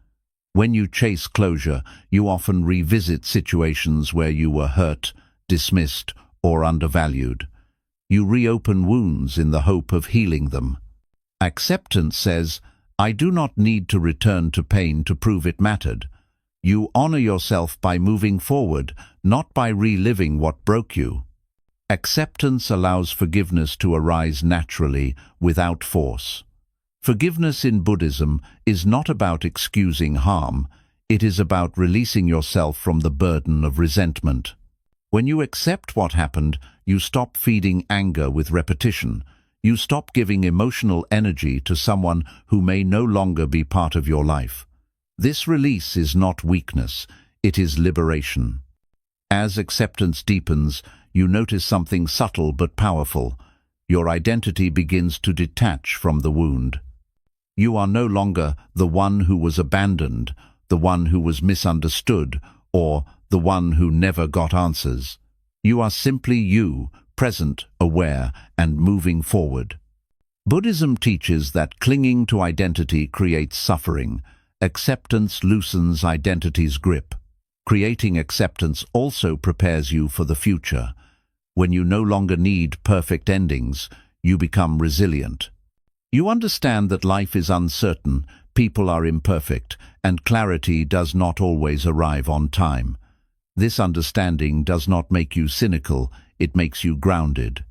When you chase closure, you often revisit situations where you were hurt, dismissed, or undervalued. You reopen wounds in the hope of healing them. Acceptance says, "I do not need to return to pain to prove it mattered." You honor yourself by moving forward, not by reliving what broke you. Acceptance allows forgiveness to arise naturally, without force. Forgiveness in Buddhism is not about excusing harm. It is about releasing yourself from the burden of resentment. When you accept what happened, you stop feeding anger with repetition. You stop giving emotional energy to someone who may no longer be part of your life. This release is not weakness, it is liberation. As acceptance deepens, you notice something subtle but powerful. Your identity begins to detach from the wound. You are no longer the one who was abandoned, the one who was misunderstood, or the one who never got answers. You are simply you, present, aware, and moving forward. Buddhism teaches that clinging to identity creates suffering. Acceptance loosens identity's grip. Creating acceptance also prepares you for the future. When you no longer need perfect endings, you become resilient. You understand that life is uncertain, people are imperfect, and clarity does not always arrive on time. This understanding does not make you cynical, it makes you grounded.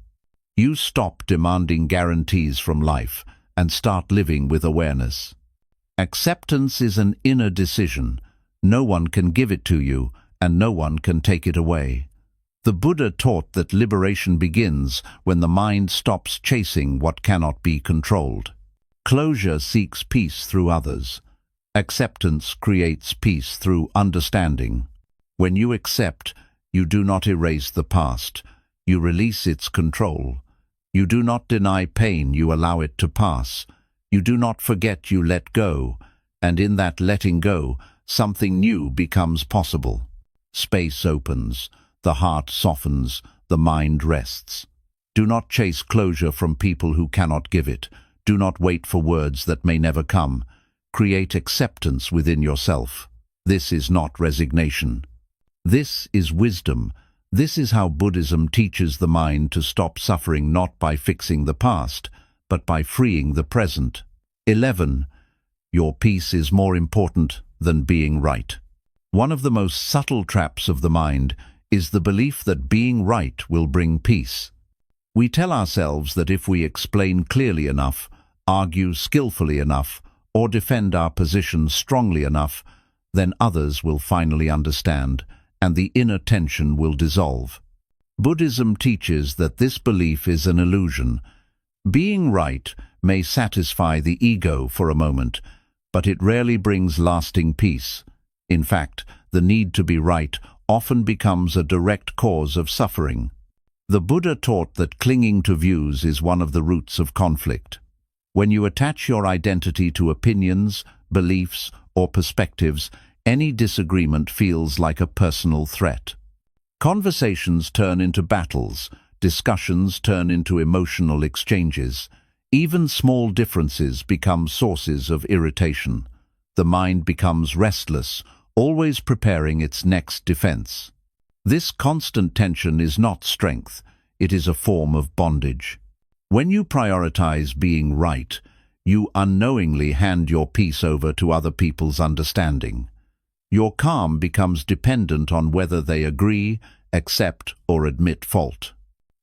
You stop demanding guarantees from life and start living with awareness. Acceptance is an inner decision. No one can give it to you, and no one can take it away. The Buddha taught that liberation begins when the mind stops chasing what cannot be controlled. Closure seeks peace through others. Acceptance creates peace through understanding. When you accept, you do not erase the past. You release its control. You do not deny pain, you allow it to pass. You do not forget, you let go. And in that letting go, something new becomes possible. Space opens. The heart softens, the mind rests. Do not chase closure from people who cannot give it. Do not wait for words that may never come. Create acceptance within yourself. This is not resignation. This is wisdom. This is how Buddhism teaches the mind to stop suffering, not by fixing the past, but by freeing the present. 11. Your peace is more important than being right. One of the most subtle traps of the mind is the belief that being right will bring peace. We tell ourselves that if we explain clearly enough, argue skillfully enough, or defend our position strongly enough, then others will finally understand, and the inner tension will dissolve. Buddhism teaches that this belief is an illusion. Being right may satisfy the ego for a moment, but it rarely brings lasting peace. In fact, the need to be right often becomes a direct cause of suffering. The Buddha taught that clinging to views is one of the roots of conflict. When you attach your identity to opinions, beliefs, or perspectives, any disagreement feels like a personal threat. Conversations turn into battles, discussions turn into emotional exchanges. Even small differences become sources of irritation. The mind becomes restless, always preparing its next defense. This constant tension is not strength, it is a form of bondage. When you prioritize being right, you unknowingly hand your peace over to other people's understanding. Your calm becomes dependent on whether they agree, accept, or admit fault.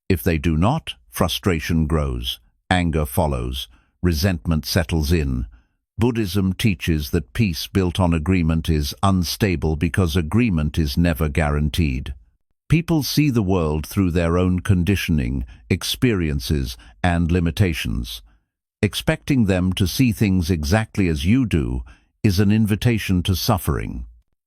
If they do not, frustration grows, anger follows, resentment settles in. Buddhism teaches that peace built on agreement is unstable because agreement is never guaranteed. People see the world through their own conditioning, experiences, and limitations. Expecting them to see things exactly as you do is an invitation to suffering.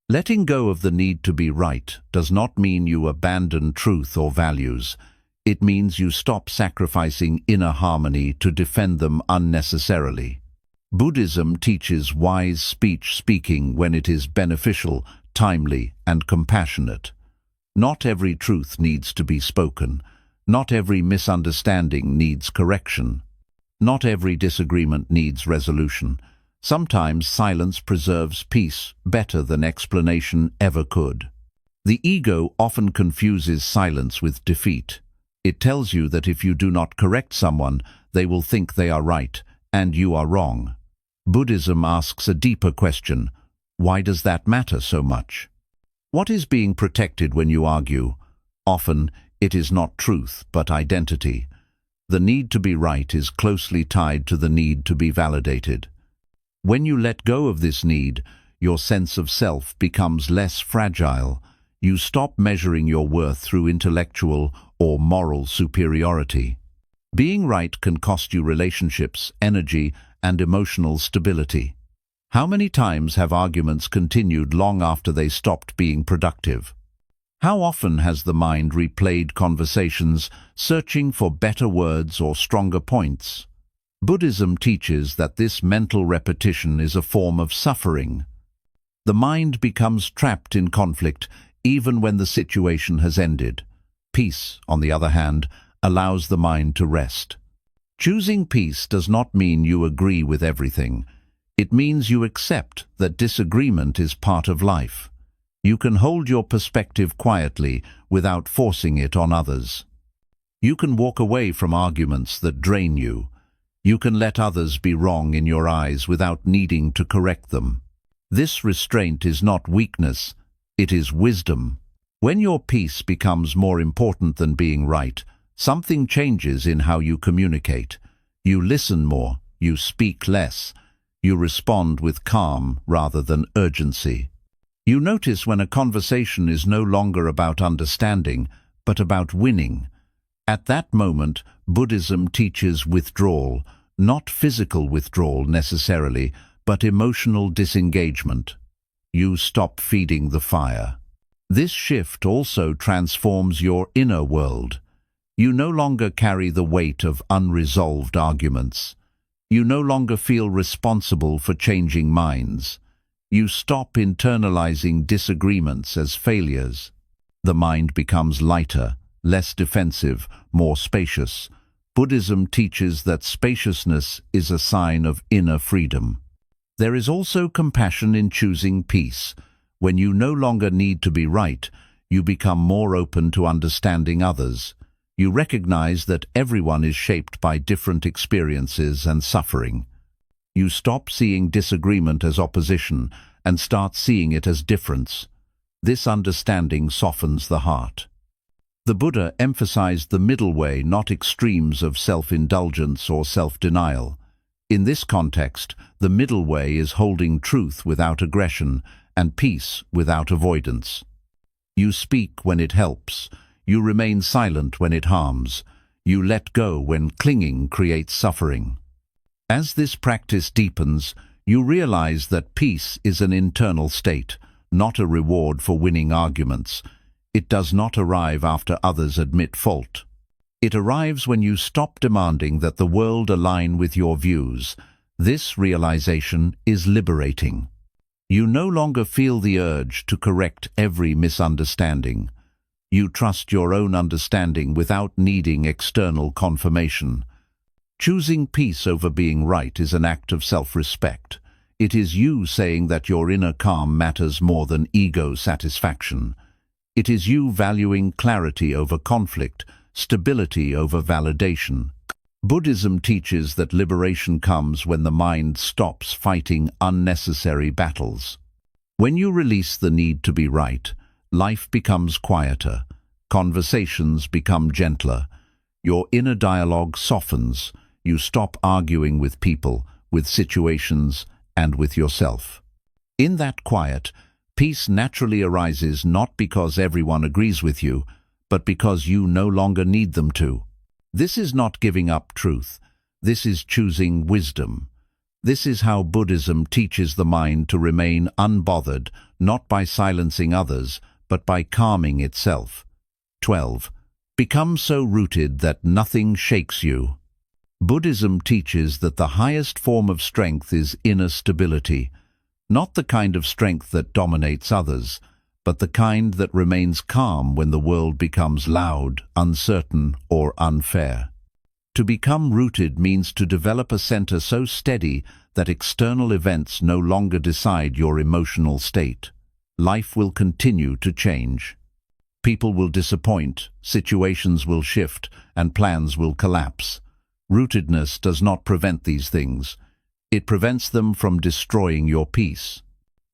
Letting go of the need to be right does not mean you abandon truth or values. It means you stop sacrificing inner harmony to defend them unnecessarily. Buddhism teaches wise speaking when it is beneficial, timely, and compassionate. Not every truth needs to be spoken. Not every misunderstanding needs correction. Not every disagreement needs resolution. Sometimes silence preserves peace better than explanation ever could. The ego often confuses silence with defeat. It tells you that if you do not correct someone, they will think they are right, and you are wrong. Buddhism asks a deeper question. Why does that matter so much? What is being protected when you argue? Often, it is not truth, but identity. The need to be right is closely tied to the need to be validated. When you let go of this need, your sense of self becomes less fragile. You stop measuring your worth through intellectual or moral superiority. Being right can cost you relationships, energy, and emotional stability. How many times have arguments continued long after they stopped being productive? How often has the mind replayed conversations, searching for better words or stronger points? Buddhism teaches that this mental repetition is a form of suffering. The mind becomes trapped in conflict even when the situation has ended. Peace, on the other hand, allows the mind to rest. Choosing peace does not mean you agree with everything. It means you accept that disagreement is part of life. You can hold your perspective quietly without forcing it on others. You can walk away from arguments that drain you. You can let others be wrong in your eyes without needing to correct them. This restraint is not weakness, it is wisdom. When your peace becomes more important than being right, something changes in how you communicate. You listen more, you speak less, You respond with calm rather than urgency. You notice when a conversation is no longer about understanding, but about winning. At that moment, Buddhism teaches withdrawal, not physical withdrawal necessarily, but emotional disengagement. You stop feeding the fire. This shift also transforms your inner world. You no longer carry the weight of unresolved arguments. You no longer feel responsible for changing minds. You stop internalizing disagreements as failures. The mind becomes lighter, less defensive, more spacious. Buddhism teaches that spaciousness is a sign of inner freedom. There is also compassion in choosing peace. When you no longer need to be right, you become more open to understanding others. You recognize that everyone is shaped by different experiences and suffering. You stop seeing disagreement as opposition and start seeing it as difference. This understanding softens the heart. The Buddha emphasized the middle way, not extremes of self-indulgence or self-denial. In this context, the middle way is holding truth without aggression and peace without avoidance. You speak when it helps. You remain silent when it harms. You let go when clinging creates suffering. As this practice deepens, you realize that peace is an internal state, not a reward for winning arguments. It does not arrive after others admit fault. It arrives when you stop demanding that the world align with your views. This realization is liberating. You no longer feel the urge to correct every misunderstanding. You trust your own understanding without needing external confirmation. Choosing peace over being right is an act of self-respect. It is you saying that your inner calm matters more than ego satisfaction. It is you valuing clarity over conflict, stability over validation. Buddhism teaches that liberation comes when the mind stops fighting unnecessary battles. When you release the need to be right, life becomes quieter, conversations become gentler, your inner dialogue softens, you stop arguing with people, with situations, and with yourself. In that quiet, peace naturally arises not because everyone agrees with you, but because you no longer need them to. This is not giving up truth. This is choosing wisdom. This is how Buddhism teaches the mind to remain unbothered, not by silencing others, but by calming itself. 12. Become so rooted that nothing shakes you. Buddhism teaches that the highest form of strength is inner stability, not the kind of strength that dominates others, but the kind that remains calm when the world becomes loud, uncertain, or unfair. To become rooted means to develop a center so steady that external events no longer decide your emotional state. Life will continue to change. People will disappoint, situations will shift, and plans will collapse. Rootedness does not prevent these things. It prevents them from destroying your peace.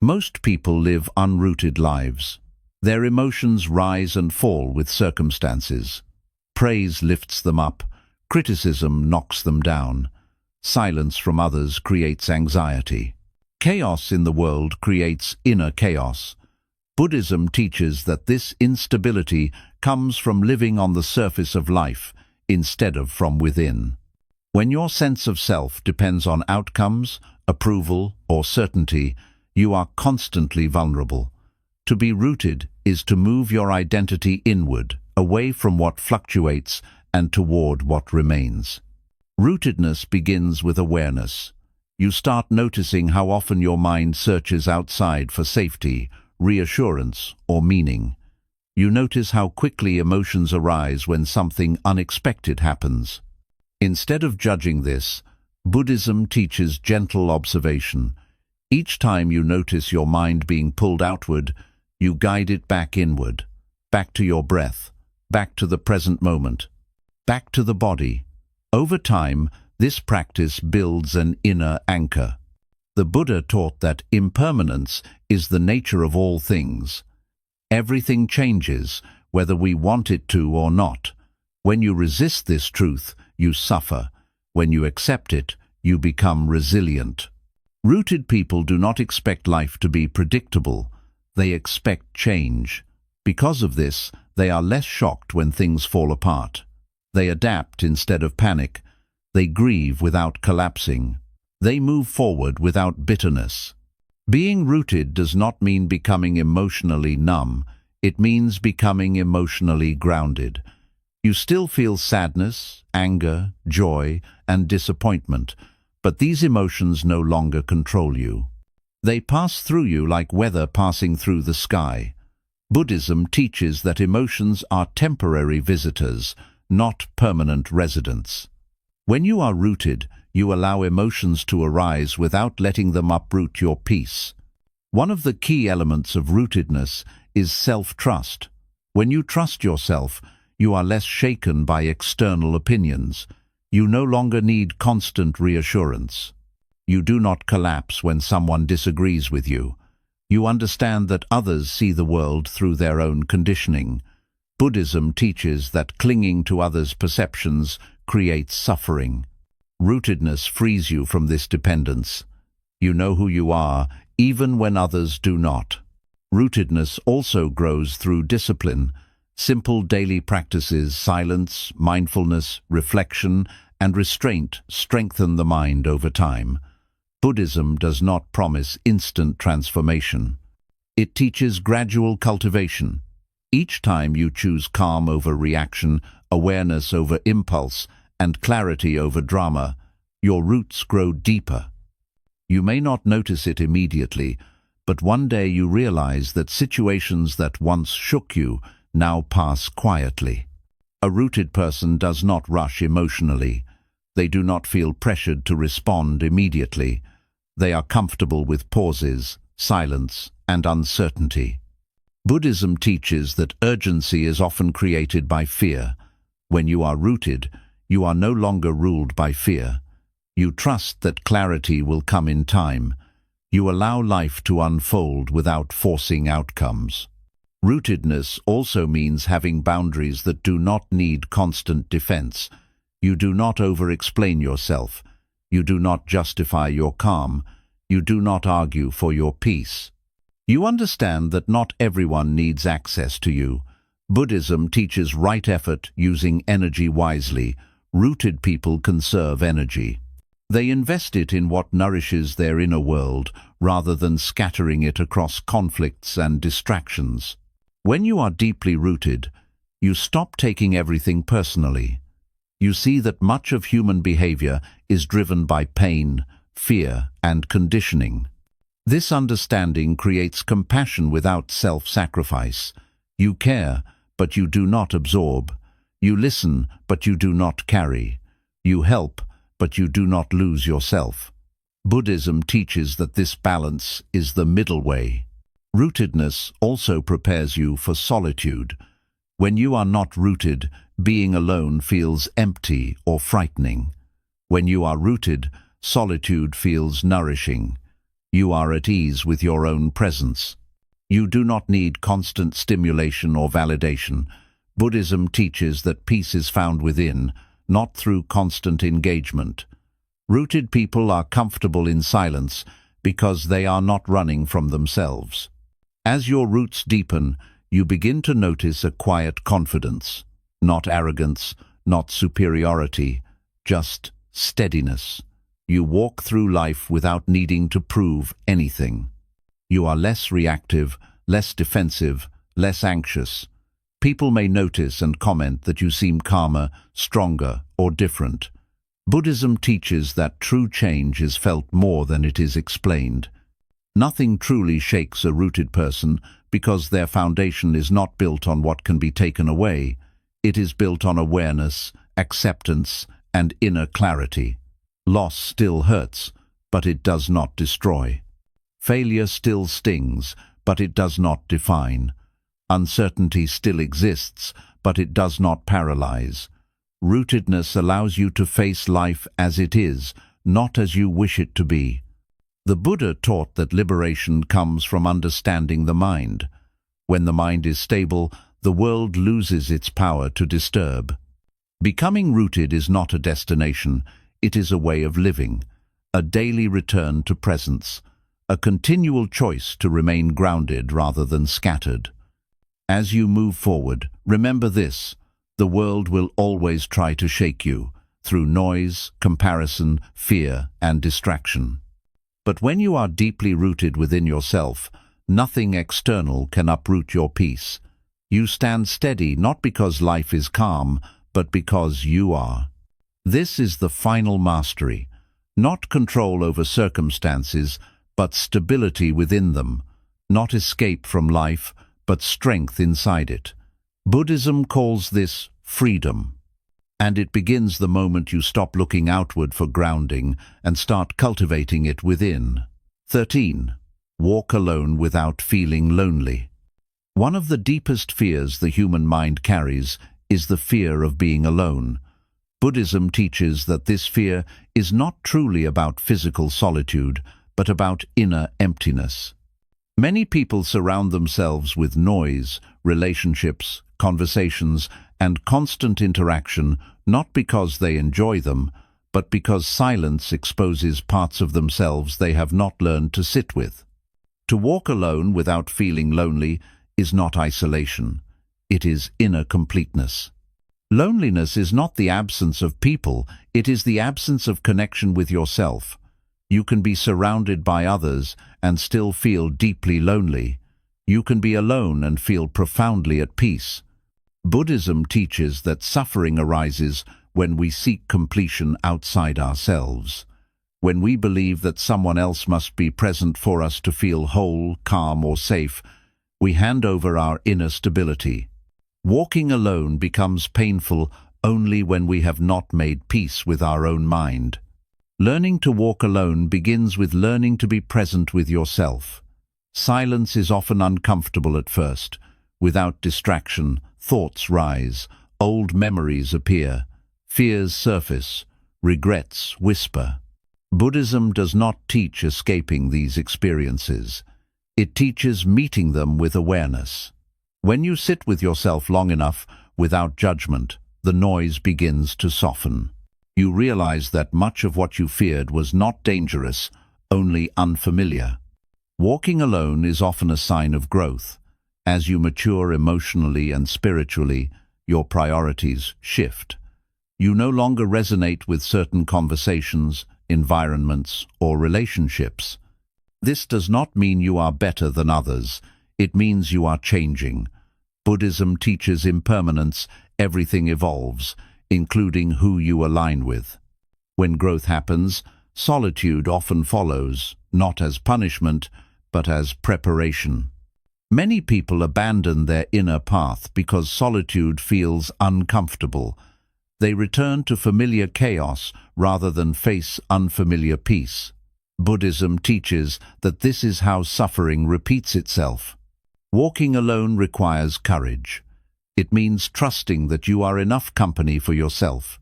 Most people live unrooted lives. Their emotions rise and fall with circumstances. Praise lifts them up. Criticism knocks them down. Silence from others creates anxiety. Chaos in the world creates inner chaos. Buddhism teaches that this instability comes from living on the surface of life instead of from within. When your sense of self depends on outcomes, approval, or certainty, you are constantly vulnerable. To be rooted is to move your identity inward, away from what fluctuates and toward what remains. Rootedness begins with awareness. You start noticing how often your mind searches outside for safety, reassurance, or meaning. You notice how quickly emotions arise when something unexpected happens. Instead of judging this, Buddhism teaches gentle observation. Each time you notice your mind being pulled outward, you guide it back inward, back to your breath, back to the present moment, back to the body. Over time, this practice builds an inner anchor. The Buddha taught that impermanence is the nature of all things. Everything changes, whether we want it to or not. When you resist this truth, you suffer. When you accept it, you become resilient. Rooted people do not expect life to be predictable. They expect change. Because of this, they are less shocked when things fall apart. They adapt instead of panic. They grieve without collapsing. They move forward without bitterness. Being rooted does not mean becoming emotionally numb. It means becoming emotionally grounded. You still feel sadness, anger, joy, and disappointment, but these emotions no longer control you. They pass through you like weather passing through the sky. Buddhism teaches that emotions are temporary visitors, not permanent residents. When you are rooted, you allow emotions to arise without letting them uproot your peace. One of the key elements of rootedness is self-trust. When you trust yourself, you are less shaken by external opinions. You no longer need constant reassurance. You do not collapse when someone disagrees with you. You understand that others see the world through their own conditioning. Buddhism teaches that clinging to others' perceptions creates suffering. Rootedness frees you from this dependence. You know who you are, even when others do not. Rootedness also grows through discipline. Simple daily practices, silence, mindfulness, reflection, and restraint strengthen the mind over time. Buddhism does not promise instant transformation. It teaches gradual cultivation. Each time you choose calm over reaction, awareness over impulse, and clarity over drama, your roots grow deeper. You may not notice it immediately, but one day you realize that situations that once shook you now pass quietly. A rooted person does not rush emotionally. They do not feel pressured to respond immediately. They are comfortable with pauses, silence, and uncertainty. Buddhism teaches that urgency is often created by fear. When you are rooted, you are no longer ruled by fear. You trust that clarity will come in time. You allow life to unfold without forcing outcomes. Rootedness also means having boundaries that do not need constant defense. You do not over-explain yourself. You do not justify your calm. You do not argue for your peace. You understand that not everyone needs access to you. Buddhism teaches right effort using energy wisely. Rooted people conserve energy. They invest it in what nourishes their inner world, rather than scattering it across conflicts and distractions. When you are deeply rooted, you stop taking everything personally. You see that much of human behavior is driven by pain, fear, and conditioning. This understanding creates compassion without self-sacrifice. You care, but you do not absorb. You listen, but you do not carry. You help, but you do not lose yourself. Buddhism teaches that this balance is the middle way. Rootedness also prepares you for solitude. When you are not rooted, being alone feels empty or frightening. When you are rooted, solitude feels nourishing. You are at ease with your own presence. You do not need constant stimulation or validation. Buddhism teaches that peace is found within, not through constant engagement. Rooted people are comfortable in silence because they are not running from themselves. As your roots deepen, you begin to notice a quiet confidence, not arrogance, not superiority, just steadiness. You walk through life without needing to prove anything. You are less reactive, less defensive, less anxious. People may notice and comment that you seem calmer, stronger, or different. Buddhism teaches that true change is felt more than it is explained. Nothing truly shakes a rooted person because their foundation is not built on what can be taken away. It is built on awareness, acceptance, and inner clarity. Loss still hurts, but it does not destroy. Failure still stings, but it does not define. Uncertainty still exists, but it does not paralyze. Rootedness allows you to face life as it is, not as you wish it to be. The Buddha taught that liberation comes from understanding the mind. When the mind is stable, the world loses its power to disturb. Becoming rooted is not a destination, it is a way of living. a daily return to presence, a continual choice to remain grounded rather than scattered. As you move forward, remember this: the world will always try to shake you through noise, comparison, fear, and distraction. But when you are deeply rooted within yourself, nothing external can uproot your peace. You stand steady not because life is calm, but because you are. This is the final mastery, not control over circumstances, but stability within them, not escape from life, but strength inside it. Buddhism calls this freedom. And it begins the moment you stop looking outward for grounding and start cultivating it within. 13. Walk alone without feeling lonely. One of the deepest fears the human mind carries is the fear of being alone. Buddhism teaches that this fear is not truly about physical solitude, but about inner emptiness. Many people surround themselves with noise, relationships, conversations, and constant interaction, not because they enjoy them, but because silence exposes parts of themselves they have not learned to sit with. To walk alone without feeling lonely is not isolation. It is inner completeness. Loneliness is not the absence of people, it is the absence of connection with yourself. You can be surrounded by others and still feel deeply lonely. You can be alone and feel profoundly at peace. Buddhism teaches that suffering arises when we seek completion outside ourselves. When we believe that someone else must be present for us to feel whole, calm, or safe, we hand over our inner stability. Walking alone becomes painful only when we have not made peace with our own mind. Learning to walk alone begins with learning to be present with yourself. Silence is often uncomfortable at first. Without distraction, thoughts rise, old memories appear, fears surface, regrets whisper. Buddhism does not teach escaping these experiences. It teaches meeting them with awareness. When you sit with yourself long enough, without judgment, the noise begins to soften. You realize that much of what you feared was not dangerous, only unfamiliar. Walking alone is often a sign of growth. As you mature emotionally and spiritually, your priorities shift. You no longer resonate with certain conversations, environments, or relationships. This does not mean you are better than others. It means you are changing. Buddhism teaches impermanence. Everything evolves, including who you align with. When growth happens, solitude often follows, not as punishment, but as preparation. Many people abandon their inner path because solitude feels uncomfortable. They return to familiar chaos rather than face unfamiliar peace. Buddhism teaches that this is how suffering repeats itself. Walking alone requires courage. It means trusting that you are enough company for yourself.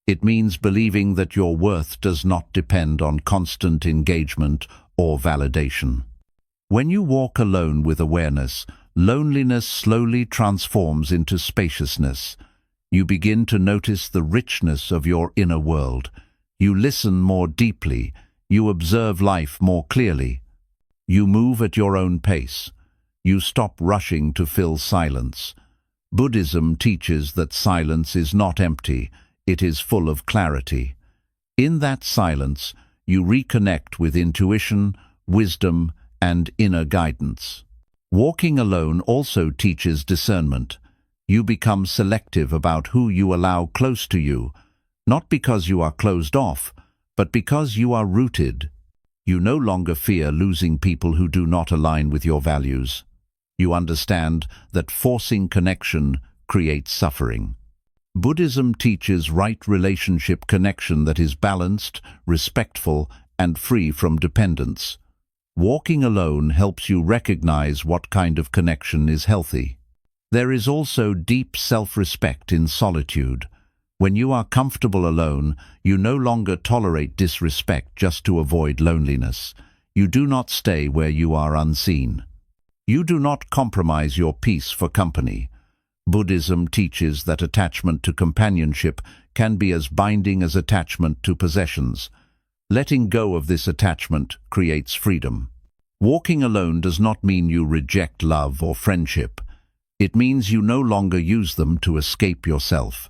It means believing that your worth does not depend on constant engagement or validation. When you walk alone with awareness, loneliness slowly transforms into spaciousness. You begin to notice the richness of your inner world. You listen more deeply. You observe life more clearly. You move at your own pace. You stop rushing to fill silence. Buddhism teaches that silence is not empty, it is full of clarity. In that silence, you reconnect with intuition, wisdom, and inner guidance. Walking alone also teaches discernment. You become selective about who you allow close to you, not because you are closed off, but because you are rooted. You no longer fear losing people who do not align with your values. You understand that forcing connection creates suffering. Buddhism teaches right relationship connection that is balanced, respectful, and free from dependence. Walking alone helps you recognize what kind of connection is healthy. There is also deep self-respect in solitude. When you are comfortable alone, you no longer tolerate disrespect just to avoid loneliness. You do not stay where you are unseen. You do not compromise your peace for company. Buddhism teaches that attachment to companionship can be as binding as attachment to possessions. Letting go of this attachment creates freedom. Walking alone does not mean you reject love or friendship. It means you no longer use them to escape yourself.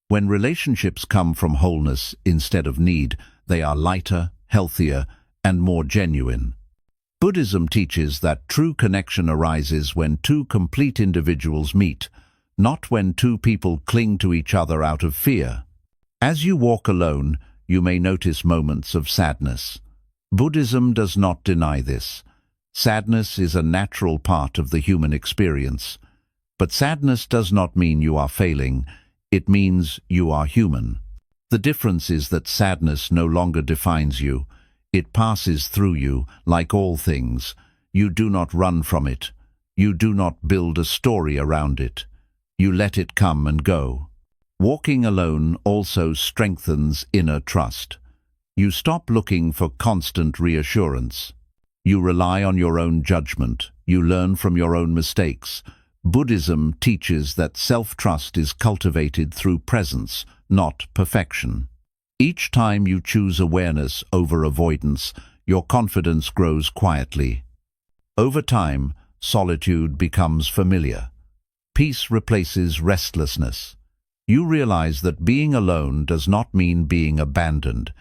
When relationships come from wholeness instead of need, they are lighter, healthier, and more genuine. Buddhism teaches that true connection arises when two complete individuals meet, not when two people cling to each other out of fear. As you walk alone, you may notice moments of sadness. Buddhism does not deny this. Sadness is a natural part of the human experience. But sadness does not mean you are failing. It means you are human. The difference is that sadness no longer defines you. It passes through you, like all things. You do not run from it. You do not build a story around it. You let it come and go. Walking alone also strengthens inner trust. You stop looking for constant reassurance. You rely on your own judgment. You learn from your own mistakes. Buddhism teaches that self-trust is cultivated through presence, not perfection. Each time you choose awareness over avoidance, your confidence grows quietly. Over time, solitude becomes familiar. Peace replaces restlessness. You realize that being alone does not mean being abandoned.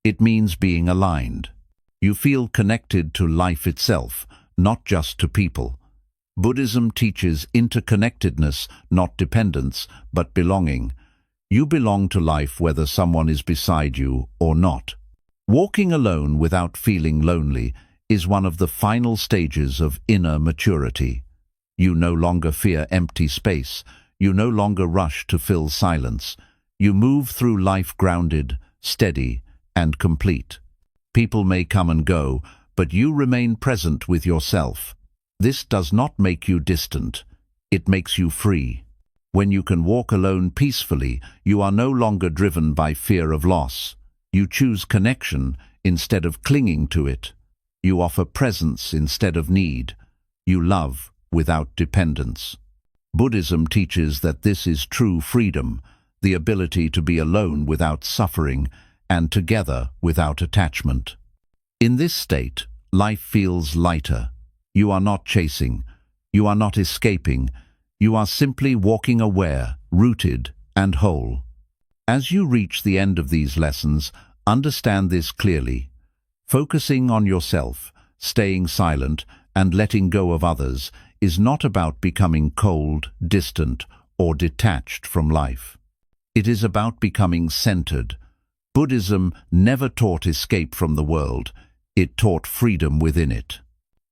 It means being aligned. You feel connected to life itself, not just to people. Buddhism teaches interconnectedness, not dependence, but belonging. You belong to life whether someone is beside you or not. Walking alone without feeling lonely is one of the final stages of inner maturity. You no longer fear empty space. You no longer rush to fill silence. You move through life grounded, steady, and complete. People may come and go, but you remain present with yourself. This does not make you distant. It makes you free. When you can walk alone peacefully, you are no longer driven by fear of loss. You choose connection instead of clinging to it. You offer presence instead of need. You love without dependence. Buddhism teaches that this is true freedom, the ability to be alone without suffering and together without attachment. In this state, life feels lighter. You are not chasing. You are not escaping. You are simply walking aware, rooted, and whole. As you reach the end of these lessons, understand this clearly. Focusing on yourself, staying silent, and letting go of others is not about becoming cold, distant, or detached from life. It is about becoming centered. Buddhism never taught escape from the world. It taught freedom within it.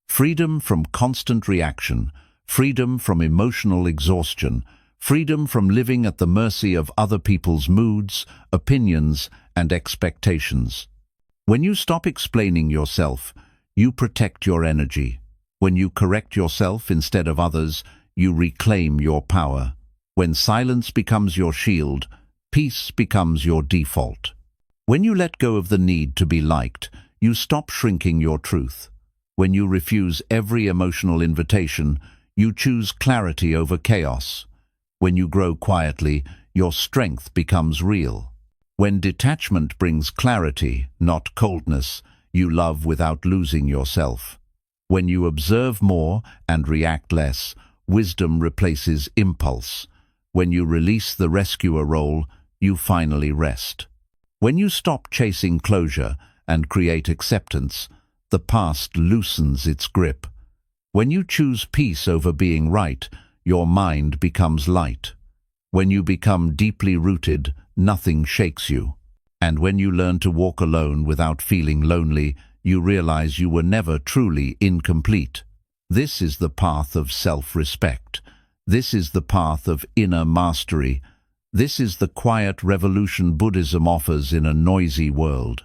Freedom from constant reaction, freedom from emotional exhaustion, freedom from living at the mercy of other people's moods, opinions, and expectations. When you stop explaining yourself, you protect your energy. When you correct yourself instead of others, you reclaim your power. When silence becomes your shield, peace becomes your default. When you let go of the need to be liked, you stop shrinking your truth. When you refuse every emotional invitation, you choose clarity over chaos. When you grow quietly, your strength becomes real. When detachment brings clarity, not coldness, you love without losing yourself. When you observe more and react less, wisdom replaces impulse. When you release the rescuer role, you finally rest. When you stop chasing closure and create acceptance, the past loosens its grip. When you choose peace over being right, your mind becomes light. When you become deeply rooted, nothing shakes you. And when you learn to walk alone without feeling lonely, you realize you were never truly incomplete. This is the path of self-respect. This is the path of inner mastery. This is the quiet revolution Buddhism offers in a noisy world.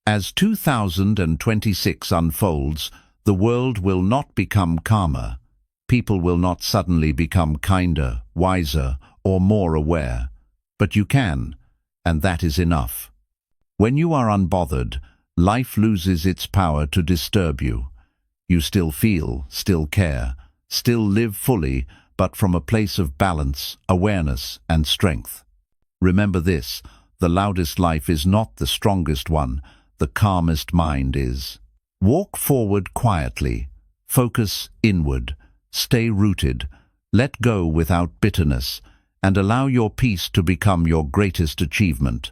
As 2026 unfolds, the world will not become calmer. People will not suddenly become kinder, wiser, or more aware. But you can, and that is enough. When you are unbothered, life loses its power to disturb you. You still feel, still care, still live fully, but from a place of balance, awareness, and strength. Remember this: the loudest life is not the strongest one. the calmest mind is. Walk forward quietly. Focus inward. Stay rooted. Let go without bitterness, and allow your peace to become your greatest achievement.